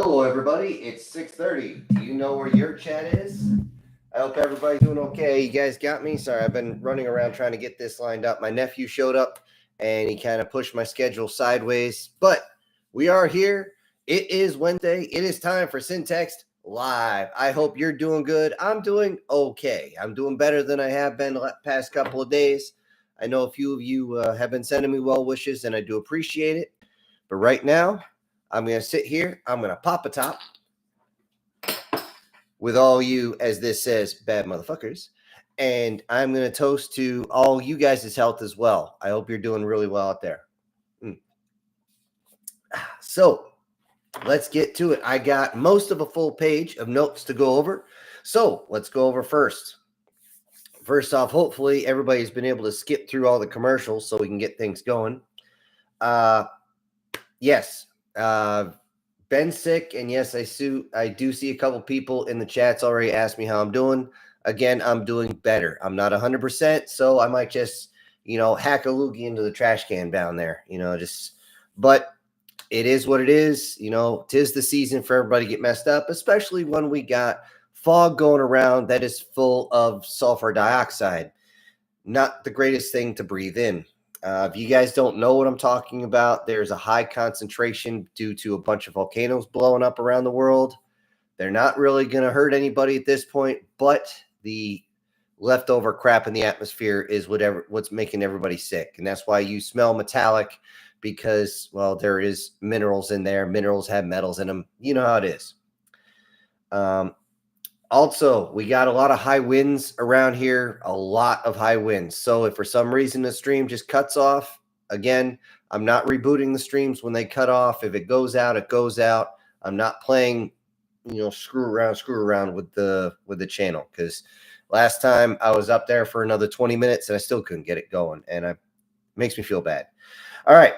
Hello, everybody. It's 6:30. Do you know where your chat is? I hope everybody's doing okay. You guys got me? Sorry, I've been running around trying to get this lined up. My nephew showed up and he kind of pushed my schedule sideways, but we are here. It is Wednesday. It is time for Syntext Live. I hope you're doing good. I'm doing okay. I'm doing better than I have been the past couple of days. I know a few of you have been sending me well wishes, and I do appreciate it. But right now, I'm going to sit here. I'm going to pop a top with all you, as this says, bad motherfuckers. And I'm going to toast to all you guys' health as well. I hope you're doing really well out there. So let's get to it. I got most of a full page of notes to go over. So let's go over first. First off, hopefully everybody's been able to skip through all the commercials so we can get things going. Yes. Ben's sick, and yes, I do see a couple people in the chats already ask me how I'm doing. Again, I'm doing better. I'm not 100%, so I might just, hack a loogie into the trash can down there, but it is what it is. 'Tis the season for everybody to get messed up, especially when we got fog going around that is full of sulfur dioxide. Not the greatest thing to breathe in. If you guys don't know what I'm talking about, there's a high concentration due to a bunch of volcanoes blowing up around the world. They're not really going to hurt anybody at this point, but the leftover crap in the atmosphere is what's making everybody sick. And that's why you smell metallic, because, well, there is minerals in there. Minerals have metals in them. You know how it is. Also, we got a lot of high winds around here, a lot of high winds. So if for some reason the stream just cuts off, again, I'm not rebooting the streams when they cut off. If it goes out, it goes out. I'm not playing, screw around with the channel, because last time I was up there for another 20 minutes and I still couldn't get it going, and it makes me feel bad. All right.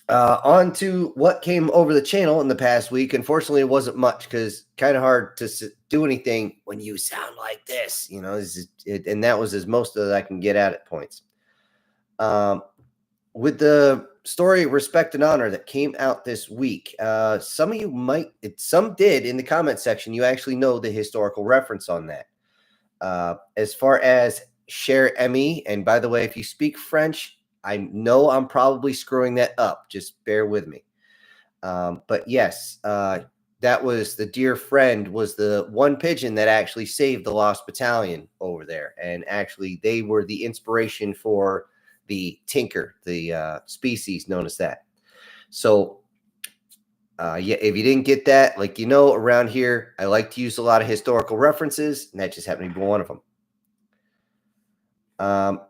On to what came over the channel in the past week. Unfortunately, it wasn't much, because kind of hard to do anything when you sound like this, and that was as most of that I can get at points. With the story Respect and Honor that came out this week, some of you some did in the comment section. You actually know the historical reference on that. As far as Cher Emmy, and by the way, if you speak French, I know I'm probably screwing that up. Just bear with me. But yes, that was the dear friend, was the one pigeon that actually saved the Lost Battalion over there. And actually, they were the inspiration for the tinker, the species known as that. So, yeah, if you didn't get that, around here, I like to use a lot of historical references, and that just happened to be one of them.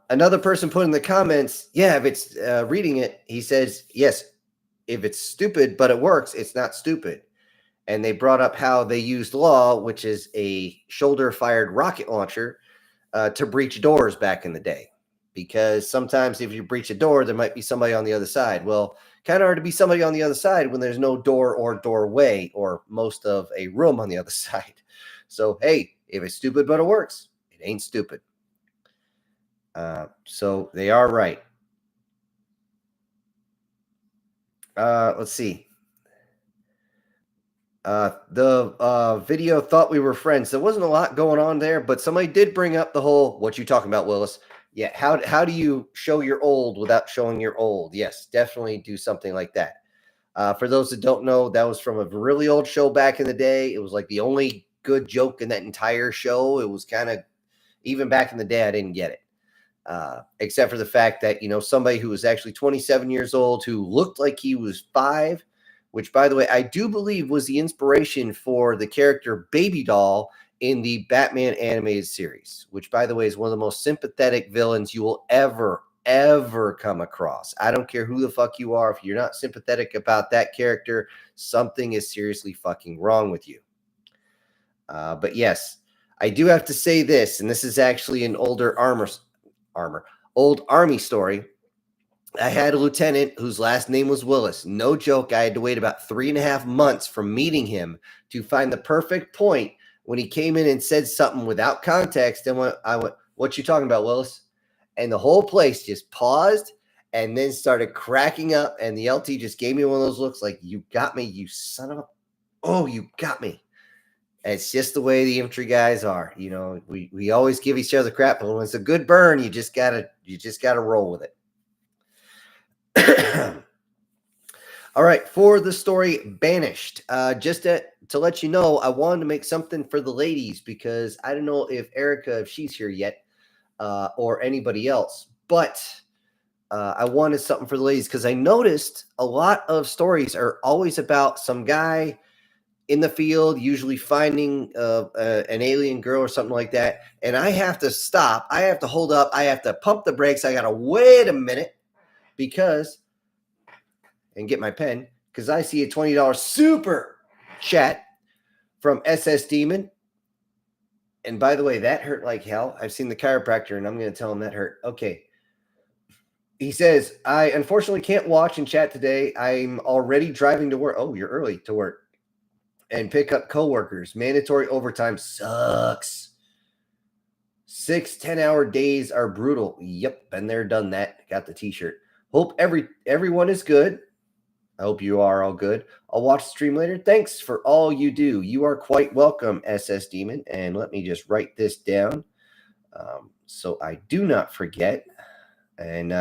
Another person put in the comments, yeah, if it's reading it, he says, yes, if it's stupid, but it works, it's not stupid. And they brought up how they used law, which is a shoulder-fired rocket launcher, to breach doors back in the day. Because sometimes if you breach a door, there might be somebody on the other side. Well, kind of hard to be somebody on the other side when there's no door or doorway, or most of a room on the other side. So, hey, if it's stupid, but it works, it ain't stupid. So they are right. Let's see. The video thought we were friends. There wasn't a lot going on there, but somebody did bring up the whole, what you talking about, Willis? Yeah. How do you show you're old without showing you're old? Yes, definitely do something like that. For those that don't know, that was from a really old show back in the day. It was like the only good joke in that entire show. It was kind of, even back in the day, I didn't get it. Except for the fact that, somebody who was actually 27 years old, who looked like he was 5, which, by the way, I do believe was the inspiration for the character Baby Doll in the Batman animated series, which, by the way, is one of the most sympathetic villains you will ever come across. I don't care who the fuck you are. If you're not sympathetic about that character, something is seriously fucking wrong with you. But yes, I do have to say this, and this is actually an old Army story. I had a lieutenant whose last name was Willis. No joke. I had to wait about 3.5 months from meeting him to find the perfect point when he came in and said something without context. And I went, what you talking about, Willis? And the whole place just paused and then started cracking up. And the LT just gave me one of those looks like, you got me, you son of a Oh, you got me. It's just the way the infantry guys are. You know, we always give each other crap, but when it's a good burn, you just gotta roll with it. All right, for the story Banished, just to let you know, I wanted to make something for the ladies because I don't know if Erica, if she's here yet, or anybody else, but I wanted something for the ladies because I noticed a lot of stories are always about some guy in the field, usually finding an alien girl or something like that. And I have to stop. I have to hold up. I have to pump the brakes. I got to wait a minute because, and get my pen, because I see a $20 super chat from SS Demon. And by the way, that hurt like hell. I've seen the chiropractor and I'm going to tell him that hurt. Okay. He says, I unfortunately can't watch and chat today. I'm already driving to work. Oh, you're early to work. And pick up coworkers. Mandatory overtime sucks. 6 10-hour days are brutal. Yep, been there, done that. Got the t-shirt. Hope everyone is good. I hope you are all good. I'll watch the stream later. Thanks for all you do. You are quite welcome, SS Demon. And let me just write this down so I do not forget. And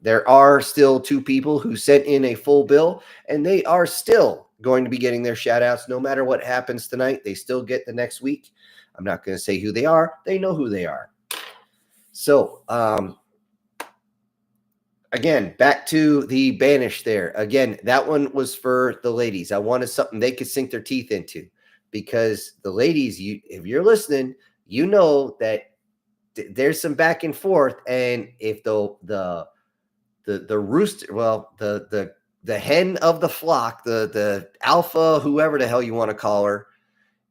there are still 2 people who sent in a full bill, and they are still going to be getting their shout outs no matter what happens tonight. They still get the next week. I'm not going to say who they are. They know who they are. So, again, back to the Banished there. Again, that one was for the ladies. I wanted something they could sink their teeth into because the ladies, if you're listening, you know that there's some back and forth. And if the rooster, well, the hen of the flock, the alpha, whoever the hell you want to call her,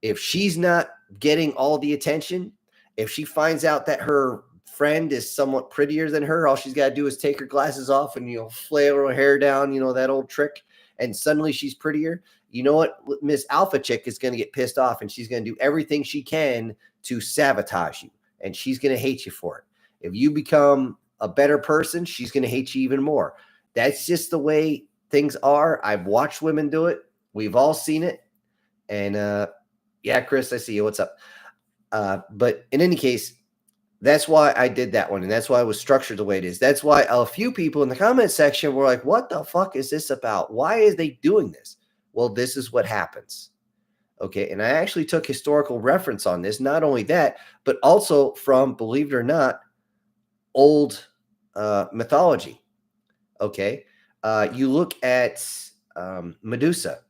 if she's not getting all the attention, if she finds out that her friend is somewhat prettier than her, all she's got to do is take her glasses off and flail her hair down, that old trick, and suddenly she's prettier. You know what? Miss Alpha Chick is going to get pissed off, and she's going to do everything she can to sabotage you, and she's going to hate you for it. If you become a better person, she's going to hate you even more. That's just the way things are. I've watched women do it. We've all seen it. And yeah, Chris, I see you. What's up? But in any case, that's why I did that one. And that's why it was structured the way it is. That's why a few people in the comment section were like, what the fuck is this about? Why is they doing this? Well, this is what happens. Okay. And I actually took historical reference on this. Not only that, but also from, believe it or not, old mythology. Okay. You look at Medusa.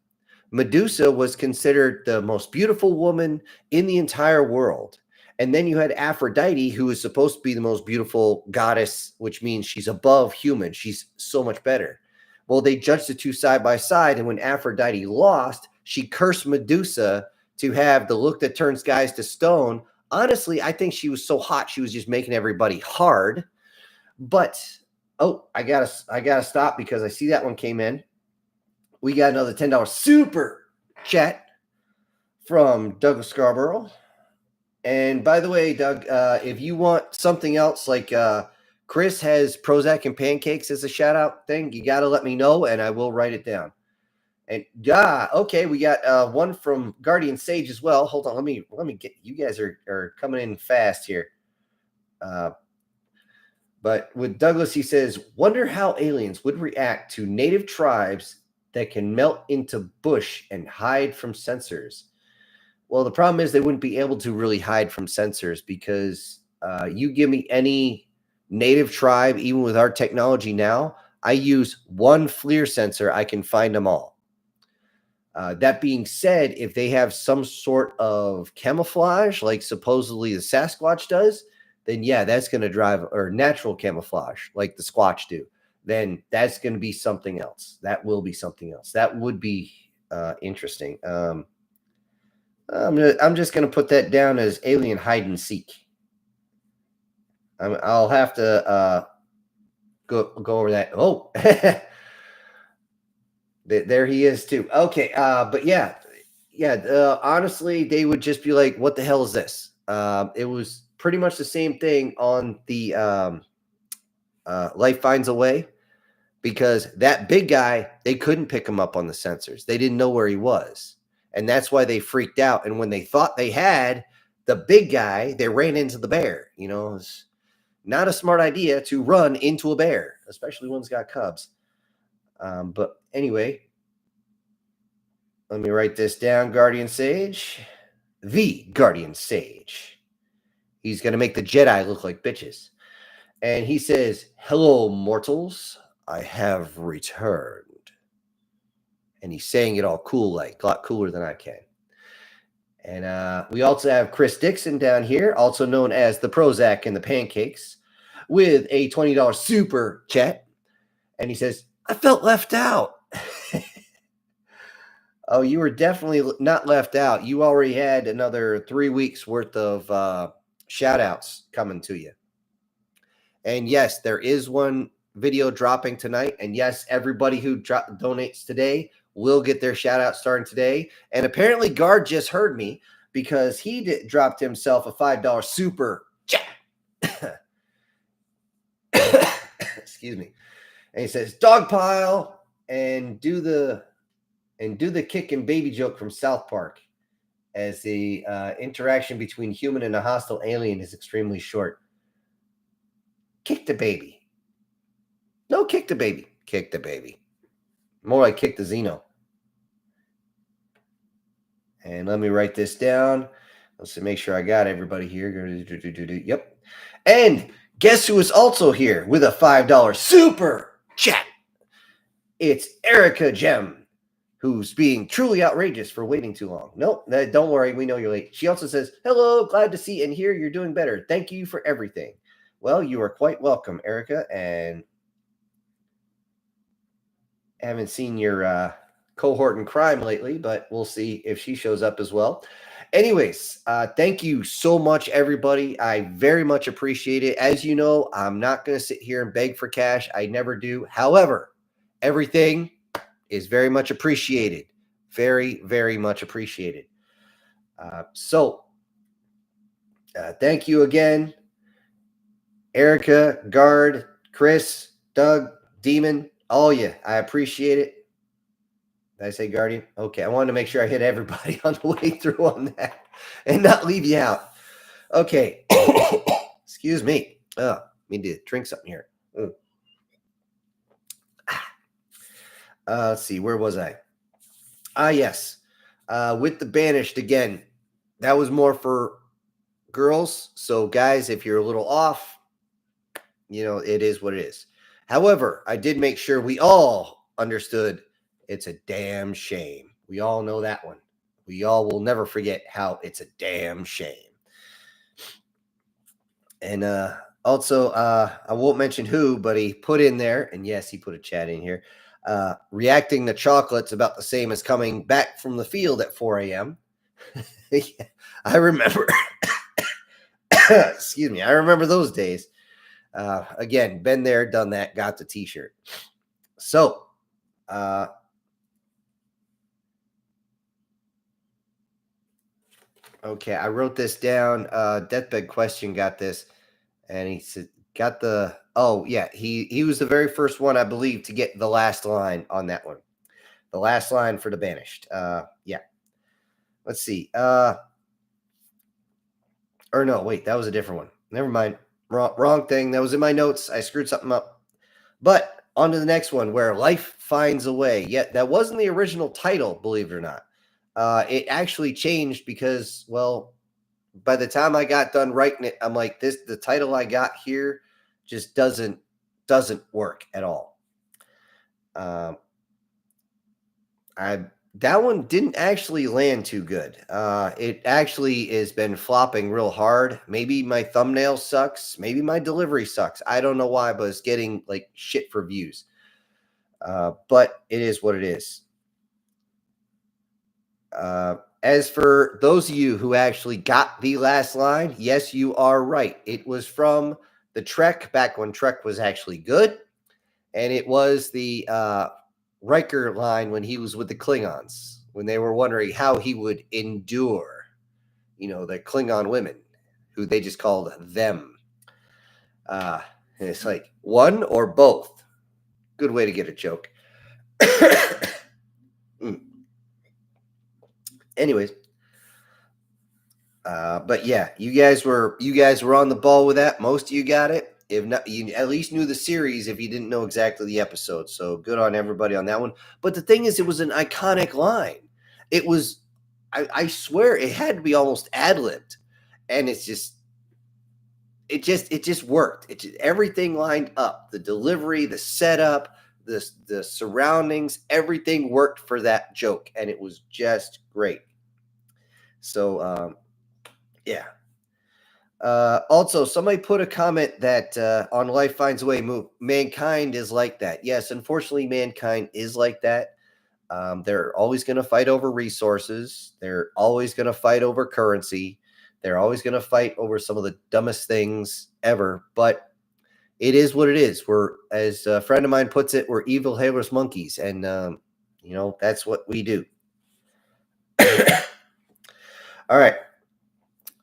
Medusa was considered the most beautiful woman in the entire world. And then you had Aphrodite, who is supposed to be the most beautiful goddess, which means she's above human. She's so much better. Well, they judged the two side by side. And when Aphrodite lost, she cursed Medusa to have the look that turns guys to stone. Honestly, I think she was so hot, she was just making everybody hard. But, oh, I gotta stop because I see that one came in. We got another $10 super chat from Douglas Scarborough. And by the way, Doug, if you want something else, like Chris has Prozac and pancakes as a shout out thing, you got to let me know and I will write it down. And okay, we got one from Guardian Sage as well. Hold on, let me get, you guys are coming in fast here. But with Douglas, he says, wonder how aliens would react to native tribes that can melt into bush and hide from sensors. Well, the problem is they wouldn't be able to really hide from sensors because you give me any native tribe, even with our technology now, I use one FLIR sensor, I can find them all. That being said, if they have some sort of camouflage, like supposedly the Sasquatch does, then yeah, that's going to drive, or natural camouflage, like the Squatch do, then that's going to be something else. That will be something else. That would be interesting. I'm just going to put that down as alien hide and seek. I'll have to go over that. Oh, there he is too. Okay, but yeah. Honestly, they would just be like, "What the hell is this?" It was pretty much the same thing on the Life Finds a Way, because that big guy, they couldn't pick him up on the sensors. They didn't know where he was. And that's why they freaked out. And when they thought they had the big guy, they ran into the bear. It's not a smart idea to run into a bear, especially one's got cubs. But anyway, let me write this down. Guardian Sage. The Guardian Sage. He's going to make the Jedi look like bitches. And he says, "Hello, mortals. I have returned." And he's saying it all cool, like a lot cooler than I can. And we also have Chris Dixon down here, also known as the Prozac and the Pancakes, with a $20 super chat. And he says, "I felt left out." Oh, you were definitely not left out. You already had another 3 weeks worth of shout outs coming to you. And yes, there is one video dropping tonight. And yes, everybody who donates today will get their shout out starting today. And apparently Guard just heard me because he dropped himself a $5 super chat. Excuse me. And he says, "Dogpile and do the kick and baby joke from South Park, as the interaction between human and a hostile alien is extremely short." Kick the baby. No, kick the baby. Kick the baby. More like kick the Xeno. And let me write this down. Let's make sure I got everybody here. Yep. And guess who is also here with a $5 super chat? It's Erica Gem, who's being truly outrageous for waiting too long. Nope, don't worry. We know you're late. She also says, "Hello, glad to see and hear you're doing better. Thank you for everything." Well, you are quite welcome, Erica, and haven't seen your cohort in crime lately, but we'll see if she shows up as well. Anyways, thank you so much, everybody. I very much appreciate it. As you know, I'm not going to sit here and beg for cash. I never do. However, everything is very much appreciated. Very, very much appreciated. So thank you again, Erica, Guard, Chris, Doug, Demon, all of you. I appreciate it. Did I say Guardian? Okay, I wanted to make sure I hit everybody on the way through on that and not leave you out. Okay. Excuse me. Need to drink something here. Let's see. Where was I? Yes. With the Banished again. That was more for girls. So, guys, if you're a little off, it is what it is. However, I did make sure we all understood it's a damn shame. We all know that one. We all will never forget how it's a damn shame. And also, I won't mention who, but he put in there, and yes, he put a chat in here, reacting to chocolate's about the same as coming back from the field at 4 a.m. I remember. Excuse me. I remember those days. Again, been there, done that, got the t-shirt. So, okay, I wrote this down. Deathbed Question got this, and he said, got the, oh, yeah, he was the very first one, I believe, to get the last line on that one. The last line for the Banished. Yeah. Let's see. Or no, wait, that was a different one. Never mind. Wrong thing. That was in my notes. I screwed something up. But on to the next one, Where Life Finds a Way. Yeah, that wasn't the original title, believe it or not. It actually changed because, well, by the time I got done writing it, I'm like, the title I got here just doesn't work at all. That one didn't actually land too good. It actually has been flopping real hard. Maybe my thumbnail sucks. Maybe my delivery sucks. I don't know why, but it's getting like shit for views. But it is what it is. As for those of you who actually got the last line, yes, you are right. It was from the Trek, back when Trek was actually good. And it was the Riker line when he was with the Klingons, when they were wondering how he would endure, the Klingon women, who they just called them. And it's like, one or both. Good way to get a joke. Anyways, but yeah, you guys were on the ball with that. Most of you got it. If not, you at least knew the series if you didn't know exactly the episode. So good on everybody on that one. But the thing is, it was an iconic line. It was, I swear, it had to be almost ad-libbed, and it just worked. Everything lined up. The delivery, the setup, the surroundings, everything worked for that joke, and it was just great. So yeah. Also, somebody put a comment that on Life Finds a Way, mankind is like that. Yes, unfortunately, mankind is like that. They're always going to fight over resources. They're always going to fight over currency. They're always going to fight over some of the dumbest things ever. But it is what it is. We're, as a friend of mine puts it, we're evil, hairless monkeys. And, that's what we do. All right.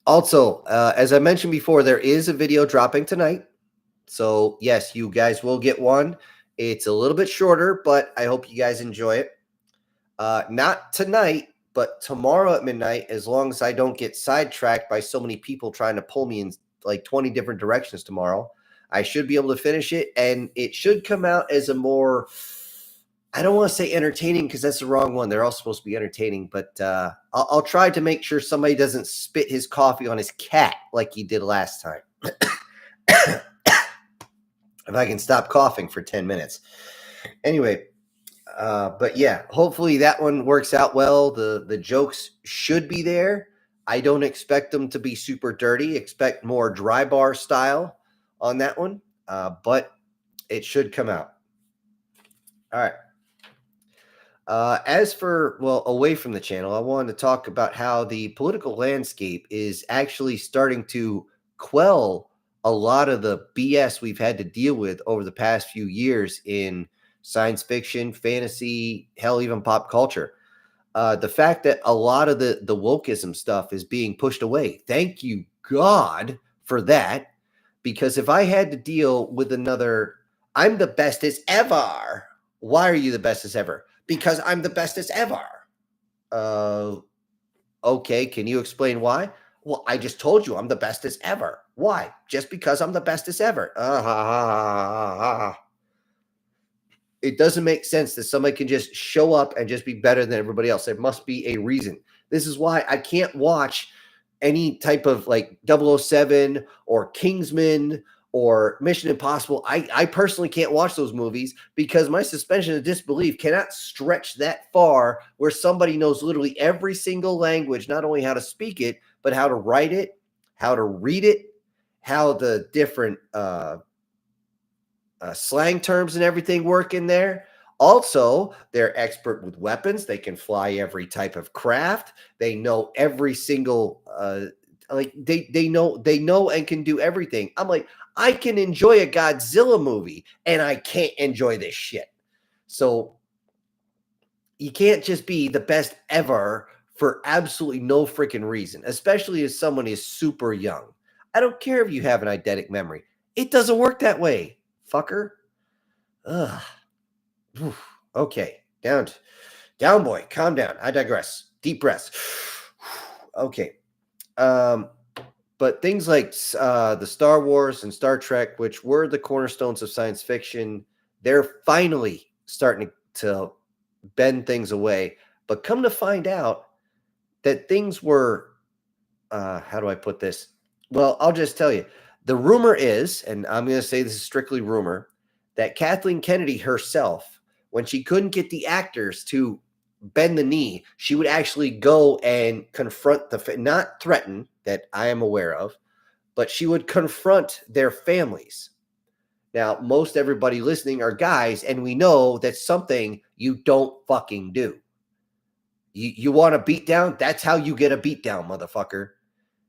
Also, as I mentioned before, there is a video dropping tonight. So, yes, you guys will get one. It's a little bit shorter, but I hope you guys enjoy it. Not tonight, but tomorrow at midnight, as long as I don't get sidetracked by so many people trying to pull me in like 20 different directions tomorrow, I should be able to finish it. And it should come out as a more, I don't want to say entertaining because that's the wrong one. They're all supposed to be entertaining, but I'll try to make sure somebody doesn't spit his coffee on his cat like he did last time. If I can stop coughing for 10 minutes. Anyway, but yeah, hopefully that one works out well. The jokes should be there. I don't expect them to be super dirty. Expect more dry bar style on that one, but it should come out. All right. As for, away from the channel, I wanted to talk about how the political landscape is actually starting to quell a lot of the BS we've had to deal with over the past few years in science fiction, fantasy, hell, even pop culture. The fact that a lot of the wokeism stuff is being pushed away. Thank you, God, for that. Because if I had to deal with another, I'm the bestest ever. Why are you the bestest ever? Because I'm the bestest ever. Okay, can you explain why? Well, I just told you I'm the bestest ever. Why? Just because I'm the bestest ever. It doesn't make sense that somebody can just show up and just be better than everybody else. There must be a reason. This is why I can't watch any type of like 007 or Kingsman or Mission Impossible. I personally can't watch those movies because my suspension of disbelief cannot stretch that far where somebody knows literally every single language, not only how to speak it, but how to write it, how to read it, how the different slang terms and everything work in there. Also, they're expert with weapons. They can fly every type of craft. They know every single they know and can do everything. I'm like, I can enjoy a Godzilla movie and I can't enjoy this shit. So you can't just be the best ever for absolutely no freaking reason, especially as someone is super young. I don't care if you have an eidetic memory. It doesn't work that way, fucker. Ugh. Okay, down, boy. Calm down. I digress. Deep breaths. Okay. But things like the Star Wars and Star Trek, which were the cornerstones of science fiction, they're finally starting to bend things away. But come to find out that things were, how do I put this? Well, I'll just tell you. The rumor is, and I'm going to say this is strictly rumor, that Kathleen Kennedy herself, when she couldn't get the actors to bend the knee, she would actually go and confront not threaten, that I am aware of, but she would confront their families. Now, most everybody listening are guys, and we know that's something you don't fucking do. You want a beat down? That's how you get a beat down, motherfucker.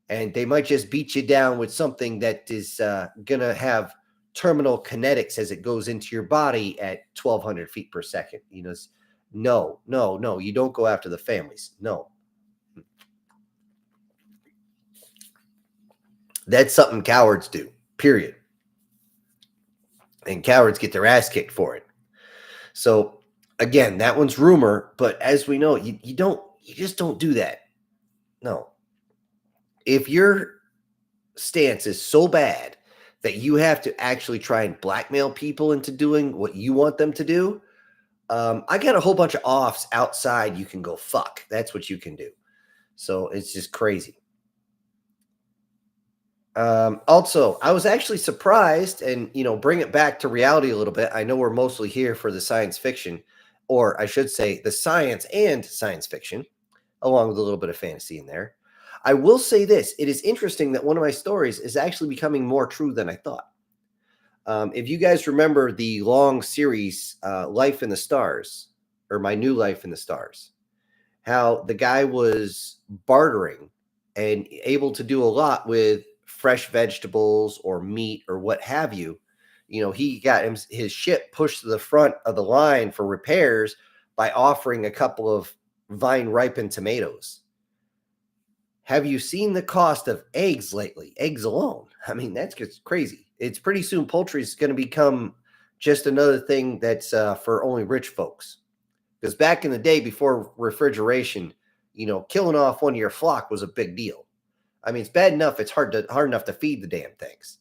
And they might just beat you down with something that is going to have terminal kinetics as it goes into your body at 1,200 feet per second. No, you don't go after the families. No. That's something cowards do, period. And cowards get their ass kicked for it. So, again, that one's rumor, but as we know, you just don't do that. No. If your stance is so bad that you have to actually try and blackmail people into doing what you want them to do, I got a whole bunch of offs outside. You can go fuck. That's what you can do. So it's just crazy. Also, I was actually surprised, and bring it back to reality a little bit. I know we're mostly here for the science fiction, or I should say, the science and science fiction, along with a little bit of fantasy in there. I will say this: it is interesting that one of my stories is actually becoming more true than I thought. If you guys remember the long series, "Life in the Stars," or "My New Life in the Stars," how the guy was bartering and able to do a lot with fresh vegetables or meat or what have you. He got his ship pushed to the front of the line for repairs by offering a couple of vine ripened tomatoes. Have you seen the cost of eggs lately? Eggs alone. I mean, that's just crazy. It's pretty soon poultry is going to become just another thing that's for only rich folks. Because back in the day, before refrigeration, killing off one of your flock was a big deal. I mean, it's bad enough; it's hard enough to feed the damn things.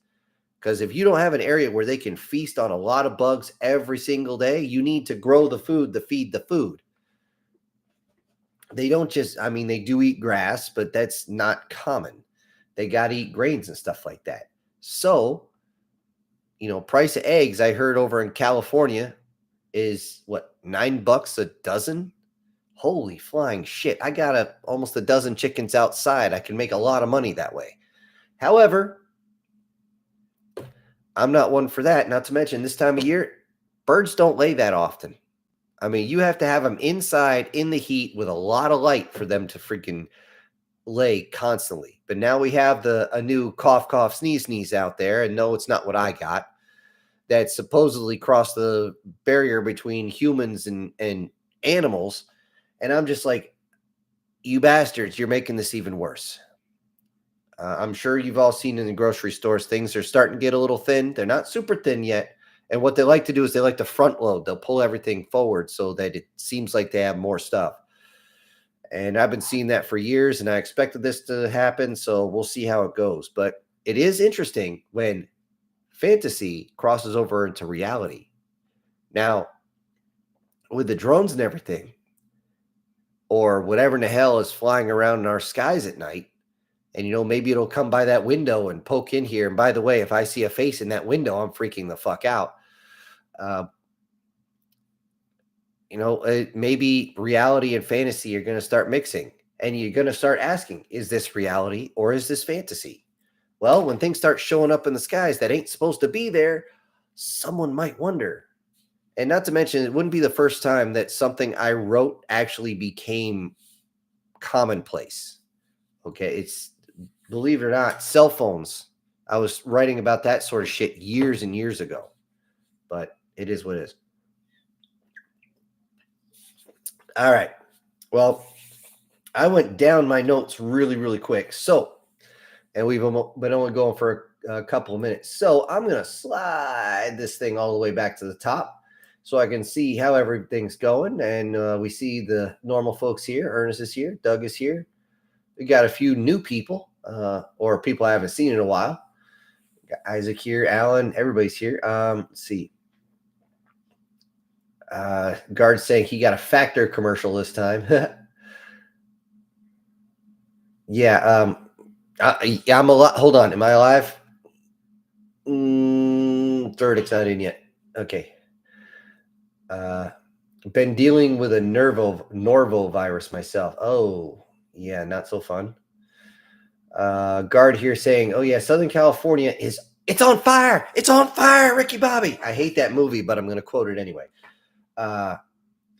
Because if you don't have an area where they can feast on a lot of bugs every single day, you need to grow the food to feed the food. They don't just, I mean, they do eat grass, but that's not common. They got to eat grains and stuff like that. So, price of eggs, I heard over in California is what, $9 a dozen? Holy flying shit. I got almost a dozen chickens outside. I can make a lot of money that way. However, I'm not one for that. Not to mention this time of year, birds don't lay that often. I mean, you have to have them inside in the heat with a lot of light for them to freaking lay constantly. But now we have a new cough, cough, sneeze, sneeze out there. And no, it's not what I got. That supposedly crossed the barrier between humans and animals. And I'm just like, you bastards, you're making this even worse. I'm sure you've all seen in the grocery stores, things are starting to get a little thin. They're not super thin yet. And what they like to do is they like to front load. They'll pull everything forward so that it seems like they have more stuff. And I've been seeing that for years, and I expected this to happen. So we'll see how it goes. But it is interesting when fantasy crosses over into reality. Now, with the drones and everything, or whatever in the hell is flying around in our skies at night, and maybe it'll come by that window and poke in here. And by the way, if I see a face in that window, I'm freaking the fuck out. Maybe reality and fantasy are going to start mixing, and you're going to start asking, is this reality or is this fantasy? Well, when things start showing up in the skies that ain't supposed to be there, someone might wonder. And not to mention, it wouldn't be the first time that something I wrote actually became commonplace. Okay. It's, believe it or not, cell phones. I was writing about that sort of shit years and years ago, but it is what it is. All right. Well, I went down my notes really, really quick. So, and we've been only going for a couple of minutes. So I'm going to slide this thing all the way back to the top so I can see how everything's going. And we see the normal folks here. Ernest is here. Doug is here. We got a few new people or people I haven't seen in a while. Got Isaac here, Alan, everybody's here. Let's see. Guard saying he got a Factor commercial this time. Yeah. I'm alive. Hold on. Am I alive? Verdict's not in yet. Okay. Been dealing with a Norvo virus myself. Oh, yeah, not so fun. Guard here saying, oh yeah, Southern California it's on fire. It's on fire, Ricky Bobby. I hate that movie, but I'm going to quote it anyway.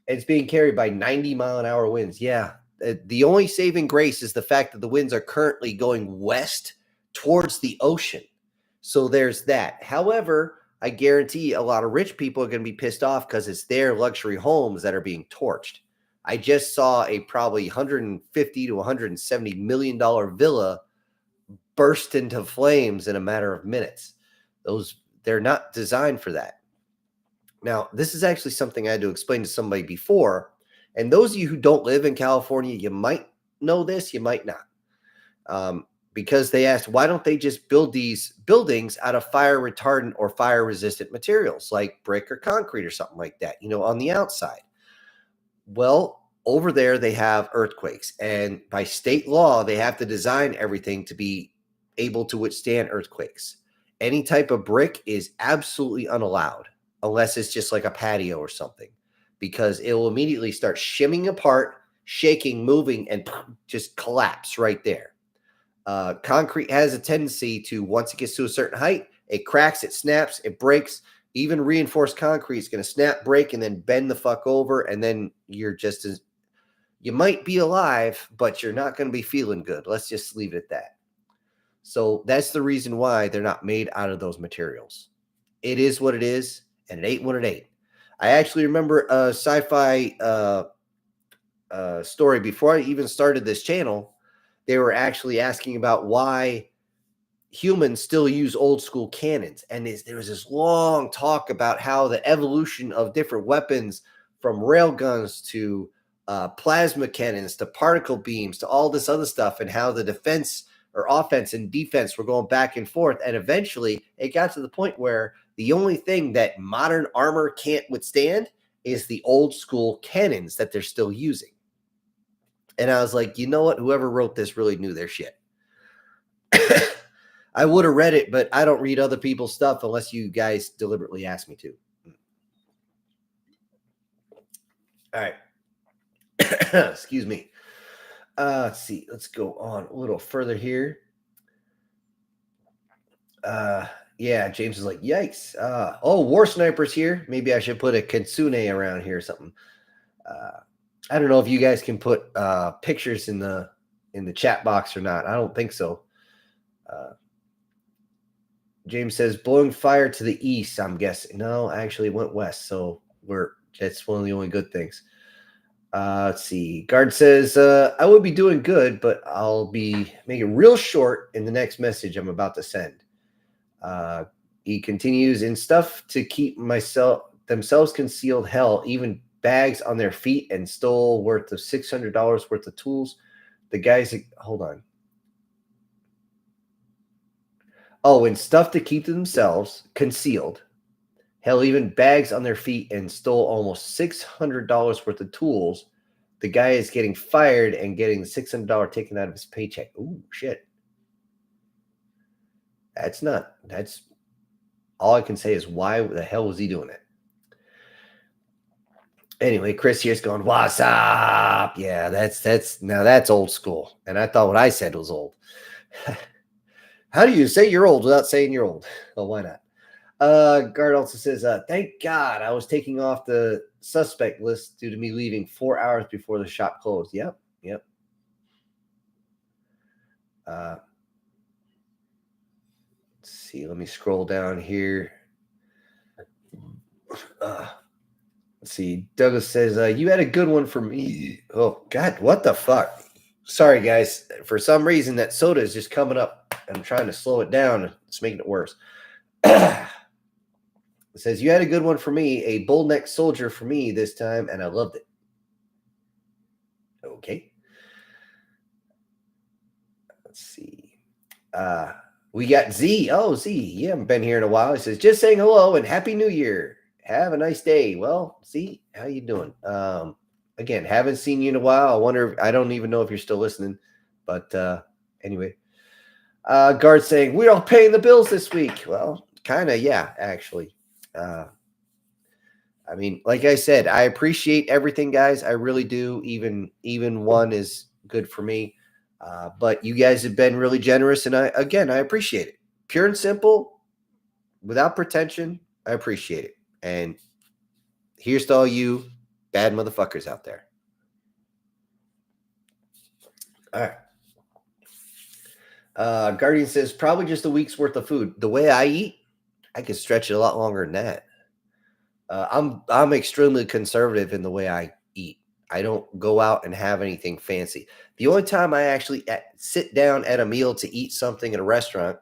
It's being carried by 90-mile-an-hour winds. Yeah. The only saving grace is the fact that the winds are currently going west towards the ocean. So there's that. However, I guarantee a lot of rich people are going to be pissed off because it's their luxury homes that are being torched. I just saw a probably $150 to $170 million villa burst into flames in a matter of minutes. They're not designed for that. Now, this is actually something I had to explain to somebody before. And those of you who don't live in California, you might know this, you might not. Because they asked, why don't they just build these buildings out of fire retardant or fire resistant materials like brick or concrete or something like that, on the outside? Well, over there, they have earthquakes. And by state law, they have to design everything to be able to withstand earthquakes. Any type of brick is absolutely unallowed unless it's just like a patio or something, because it will immediately start shimming apart, shaking, moving, and just collapse right there. Concrete has a tendency to, once it gets to a certain height, it cracks, it snaps, it breaks. Even reinforced concrete is going to snap, break, and then bend the fuck over. And then you might be alive, but you're not going to be feeling good. Let's just leave it at that. So that's the reason why they're not made out of those materials. It is what it is, and it ain't what it ain't. I actually remember a sci-fi story before I even started this channel. They were actually asking about why humans still use old school cannons. And there was this long talk about how the evolution of different weapons, from rail guns to plasma cannons to particle beams to all this other stuff, and how the defense or offense and defense were going back and forth. And eventually it got to the point where the only thing that modern armor can't withstand is the old school cannons that they're still using. And I was like, you know what? Whoever wrote this really knew their shit. I would have read it, but I don't read other people's stuff unless you guys deliberately ask me to. All right. Excuse me. Let's see. Let's go on a little further here. Yeah, James is like, yikes. War Sniper's here. Maybe I should put a kitsune around here or something. I don't know if you guys can put pictures in the chat box or not. I don't think so. James says blowing fire to the east, I'm guessing. No, actually it went west, so that's one of the only good things. Let's see. Guard says, I would be doing good, but I'll be making it real short in the next message I'm about to send. He continues, in stuff to keep themselves concealed, hell, even bags on their feet, and stole worth of $600 worth of tools. The guys, hold on. Oh, and stuff to keep themselves concealed. Hell, even bags on their feet, and stole almost $600 worth of tools. The guy is getting fired and getting the $600 taken out of his paycheck. Ooh, shit. That's all I can say is, why the hell was he doing it? Anyway, Chris here's going, what's up? Yeah, that's old school. And I thought what I said was old. How do you say you're old without saying you're old? Well, why not? Guard also says, thank God I was taking off the suspect list due to me leaving 4 hours before the shop closed. Yep. Let's see. Let me scroll down here. Let's see. Douglas says, you had a good one for me. Oh, God, what the fuck? Sorry, guys. For some reason, that soda is just coming up. I'm trying to slow it down. It's making it worse. It says, you had a good one for me, a bull-necked soldier for me this time, and I loved it. Okay. Let's see. We got Z. Oh, Z. You haven't been here in a while. He says, just saying hello and Happy New Year. Have a nice day. Well, Z, how you doing? Again, haven't seen you in a while. I don't even know if you're still listening. But anyway. Guard saying, we're all paying the bills this week. Well, kind of, yeah, actually. I mean, like I said, I appreciate everything, guys. I really do. Even one is good for me. But you guys have been really generous, and I appreciate it. Pure and simple, without pretension. I appreciate it. And here's to all you bad motherfuckers out there. All right. Guardian says, probably just a week's worth of food. The way I eat, I could stretch it a lot longer than that. I'm extremely conservative in the way I eat. I don't go out and have anything fancy. The only time I actually sit down at a meal to eat something at a restaurant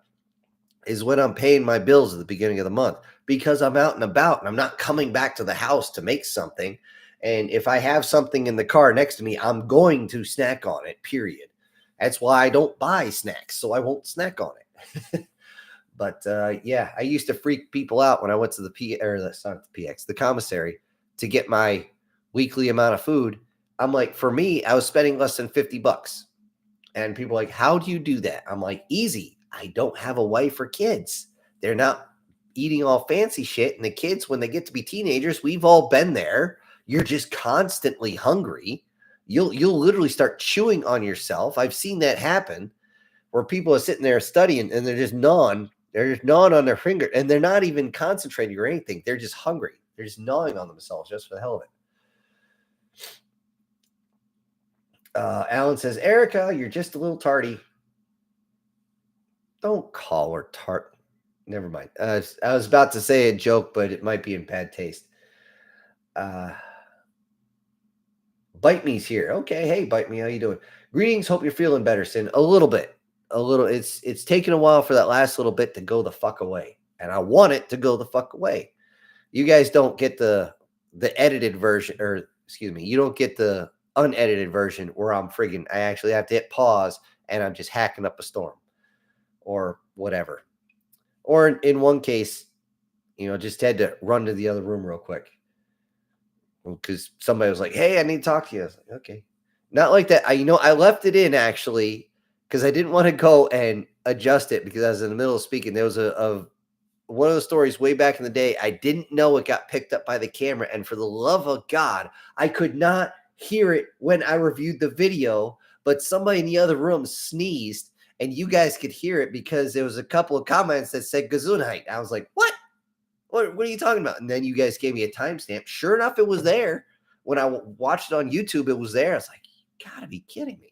is when I'm paying my bills at the beginning of the month, because I'm out and about and I'm not coming back to the house to make something. And if I have something in the car next to me, I'm going to snack on it, period. That's why I don't buy snacks, so I won't snack on it. But yeah, I used to freak people out when I went to the commissary to get my weekly amount of food. I'm like, for me, I was spending less than $50. And people are like, how do you do that? I'm like, easy. I don't have a wife or kids. They're not eating all fancy shit. And the kids, when they get to be teenagers, we've all been there. You're just constantly hungry. You'll literally start chewing on yourself. I've seen that happen where people are sitting there studying and they're just gnawing. They're just gnawing on their finger and they're not even concentrating or anything. They're just hungry. They're just gnawing on themselves just for the hell of it. Alan says, Erica, you're just a little tardy. Don't call her tart. Never mind. I was about to say a joke, but it might be in bad taste. Bite Me's here. Okay, hey, Bite Me, how you doing? Greetings. Hope you're feeling better, Sin. A little bit. A little. It's taken a while for that last little bit to go the fuck away, and I want it to go the fuck away. You guys don't get the edited version, or excuse me, you don't get the unedited version where I actually have to hit pause and I'm just hacking up a storm or whatever. Or in one case, just had to run to the other room real quick because somebody was like, hey, I need to talk to you. I was like, okay. Not like that. I left it in actually because I didn't want to go and adjust it because I was in the middle of speaking. There was one of the stories way back in the day. I didn't know it got picked up by the camera. And for the love of God, I could not hear it when I reviewed the video, but somebody in the other room sneezed and you guys could hear it because there was a couple of comments that said Gesundheit. I was like, what? What are you talking about? And then you guys gave me a timestamp. Sure enough, it was there. When I watched it on YouTube, it was there. I was like, you gotta be kidding me.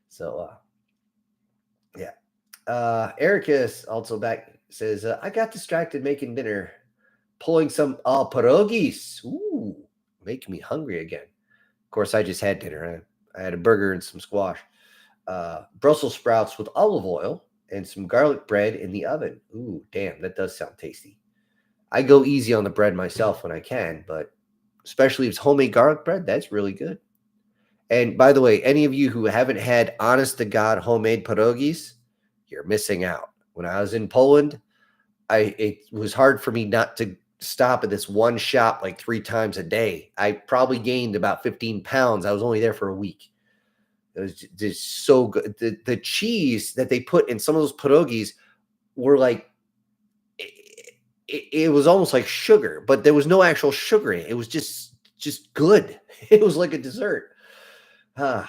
So, yeah. Erica is also back. Says, I got distracted making dinner, pulling some pierogies. Ooh, making me hungry again. Of course, I just had dinner. I had a burger and some squash. Brussels sprouts with olive oil and some garlic bread in the oven. Ooh, damn, that does sound tasty. I go easy on the bread myself when I can, but especially if it's homemade garlic bread, that's really good. And by the way, any of you who haven't had honest to God homemade pierogies, you're missing out. When I was in Poland, it was hard for me not to stop at this one shop like 3 times a day. I probably gained about 15 pounds. I was only there for a week. It was just so good. The cheese that they put in some of those pierogies were like, it was almost like sugar, but there was no actual sugar in it. It was just good. It was like a dessert. Okay.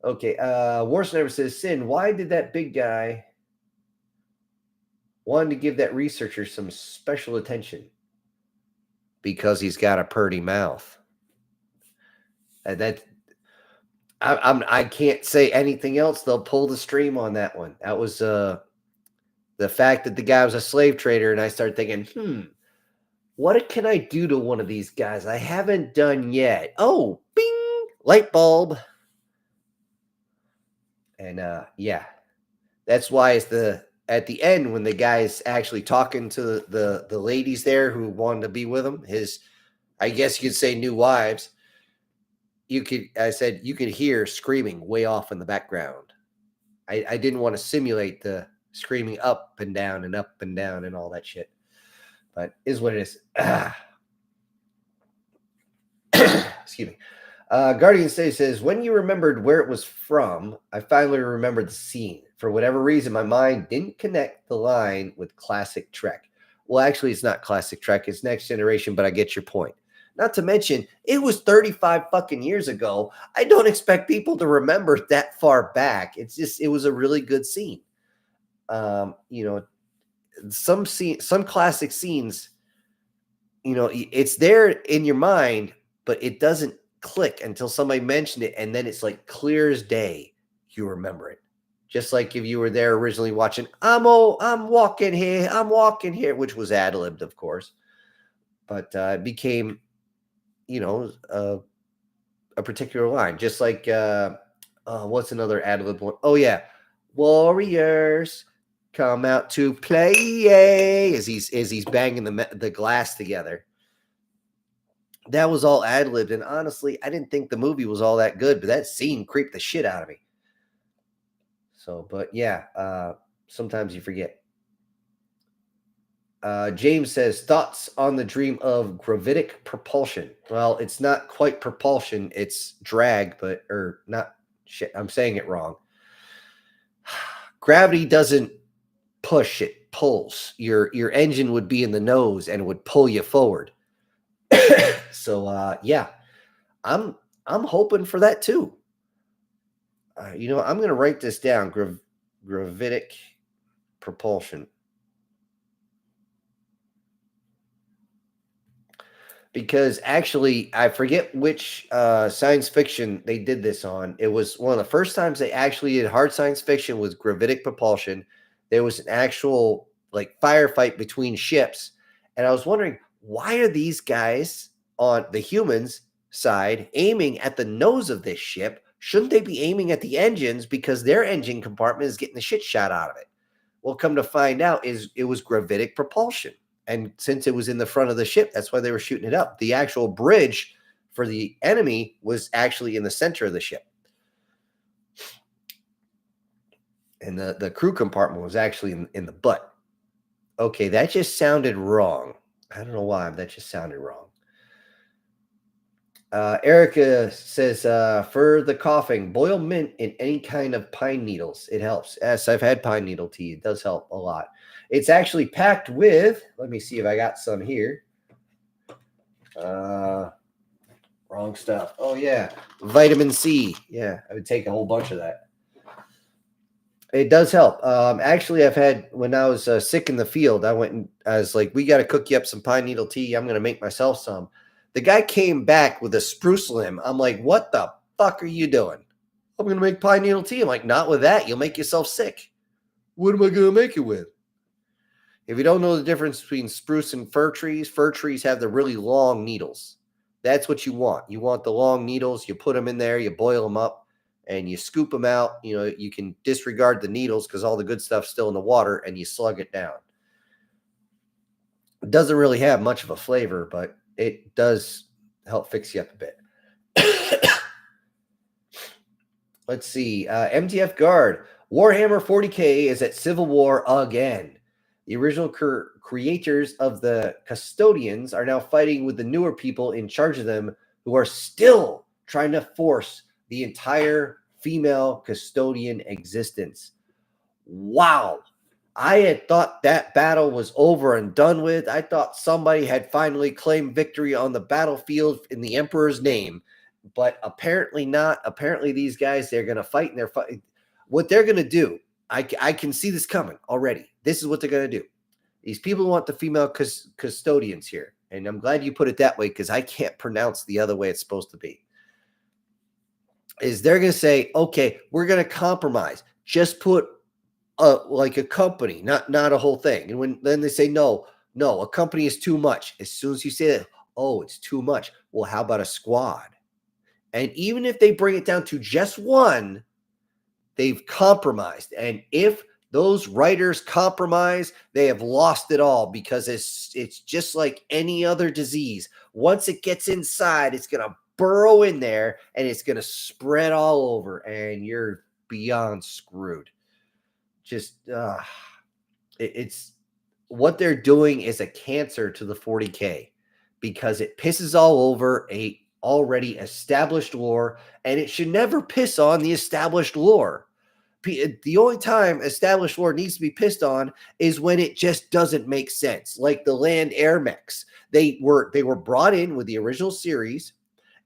Warsniper says, Sin, why did that big guy wanted to give that researcher some special attention? Because he's got a purty mouth. And I can't say anything else. They'll pull the stream on that one. That was the fact that the guy was a slave trader, and I started thinking, what can I do to one of these guys I haven't done yet? Oh, bing, light bulb. And yeah, that's why it's at the end when the guy's actually talking to the ladies there who wanted to be with him, I guess you could say new wives. I said you could hear screaming way off in the background. I didn't want to simulate the screaming up and down and up and down and all that shit, but is what it is. Excuse me. Guardian says, when you remembered where it was from, I finally remembered the scene. For whatever reason, my mind didn't connect the line with classic Trek. Well, actually, it's not classic Trek. It's Next Generation, but I get your point. Not to mention, it was 35 fucking years ago. I don't expect people to remember that far back. It was a really good scene. Some classic scenes, it's there in your mind, but it doesn't click until somebody mentioned it, and then it's like clear as day. You remember it, just like if you were there originally watching. I'm walking here, which was ad-libbed, of course, but it became, a particular line. Just like what's another ad-lib one? Oh yeah, Warriors come out to play as he's banging the glass together. that was all ad-libbed, and honestly, I didn't think the movie was all that good, but that scene creeped the shit out of me. So, but yeah, sometimes you forget. James says thoughts on the dream of gravitic propulsion. Well, it's not quite propulsion; it's drag, but or not. Shit, I'm saying it wrong. Gravity doesn't push; it pulls. Your engine would be in the nose and would pull you forward. So, yeah, I'm I'm hoping for that too. I'm going to write this down. Gravitic propulsion. Because actually, I forget which science fiction they did this on. It was one of the first times they actually did hard science fiction with gravitic propulsion. There was an actual like firefight between ships, and I was wondering, why are these guys on the humans side aiming at the nose of this ship? Shouldn't they be aiming at the engines because their engine compartment is getting the shit shot out of it? Well, come to find out, is it was gravitic propulsion. And since it was in the front of the ship, that's why they were shooting it up. The actual bridge for the enemy was actually in the center of the ship. And the crew compartment was actually in the butt. Okay, that just sounded wrong. I don't know why, but that just sounded wrong. Erica says, for the coughing, boil mint in any kind of pine needles. It helps. Yes, I've had pine needle tea. It does help a lot. It's actually packed with, let me see if I got some here. Wrong stuff. Oh, yeah. Vitamin C. Yeah, I would take a whole bunch of that. It does help. Actually, I've had, when I was sick in the field, I was like, we got to cook you up some pine needle tea. I'm going to make myself some. The guy came back with a spruce limb. I'm like, what the fuck are you doing? I'm going to make pine needle tea. I'm like, not with that. You'll make yourself sick. What am I going to make it with? If you don't know the difference between spruce and fir trees have the really long needles. That's what you want. You want the long needles. You put them in there, you boil them up, and you scoop them out. You can disregard the needles because all the good stuff's still in the water, and you slug it down. It doesn't really have much of a flavor, but it does help fix you up a bit. Let's see. MTF Guard. Warhammer 40K is at Civil War again. The original creators of the custodians are now fighting with the newer people in charge of them who are still trying to force the entire female custodian existence. Wow. I had thought that battle was over and done with. I thought somebody had finally claimed victory on the battlefield in the Emperor's name, but apparently not. Apparently, these guys, they're going to fight, and they're fighting. What they're going to do, I can see this coming already. This is what they're going to do. These people want the female custodians here, and I'm glad you put it that way because I can't pronounce the other way it's supposed to be. Is they're going to say, okay, we're going to compromise. Just put like a company, not a whole thing. And then they say, no, a company is too much. As soon as you say that, oh, it's too much. Well, how about a squad? And even if they bring it down to just one, they've compromised. And if those writers compromise, they have lost it all because it's just like any other disease. Once it gets inside, it's going to burrow in there and it's going to spread all over, and you're beyond screwed. Just it's what they're doing is a cancer to the 40K because it pisses all over a already established lore, and it should never piss on the established lore. The only time established lore needs to be pissed on is when it just doesn't make sense, like the land air mechs. They were brought in with the original series,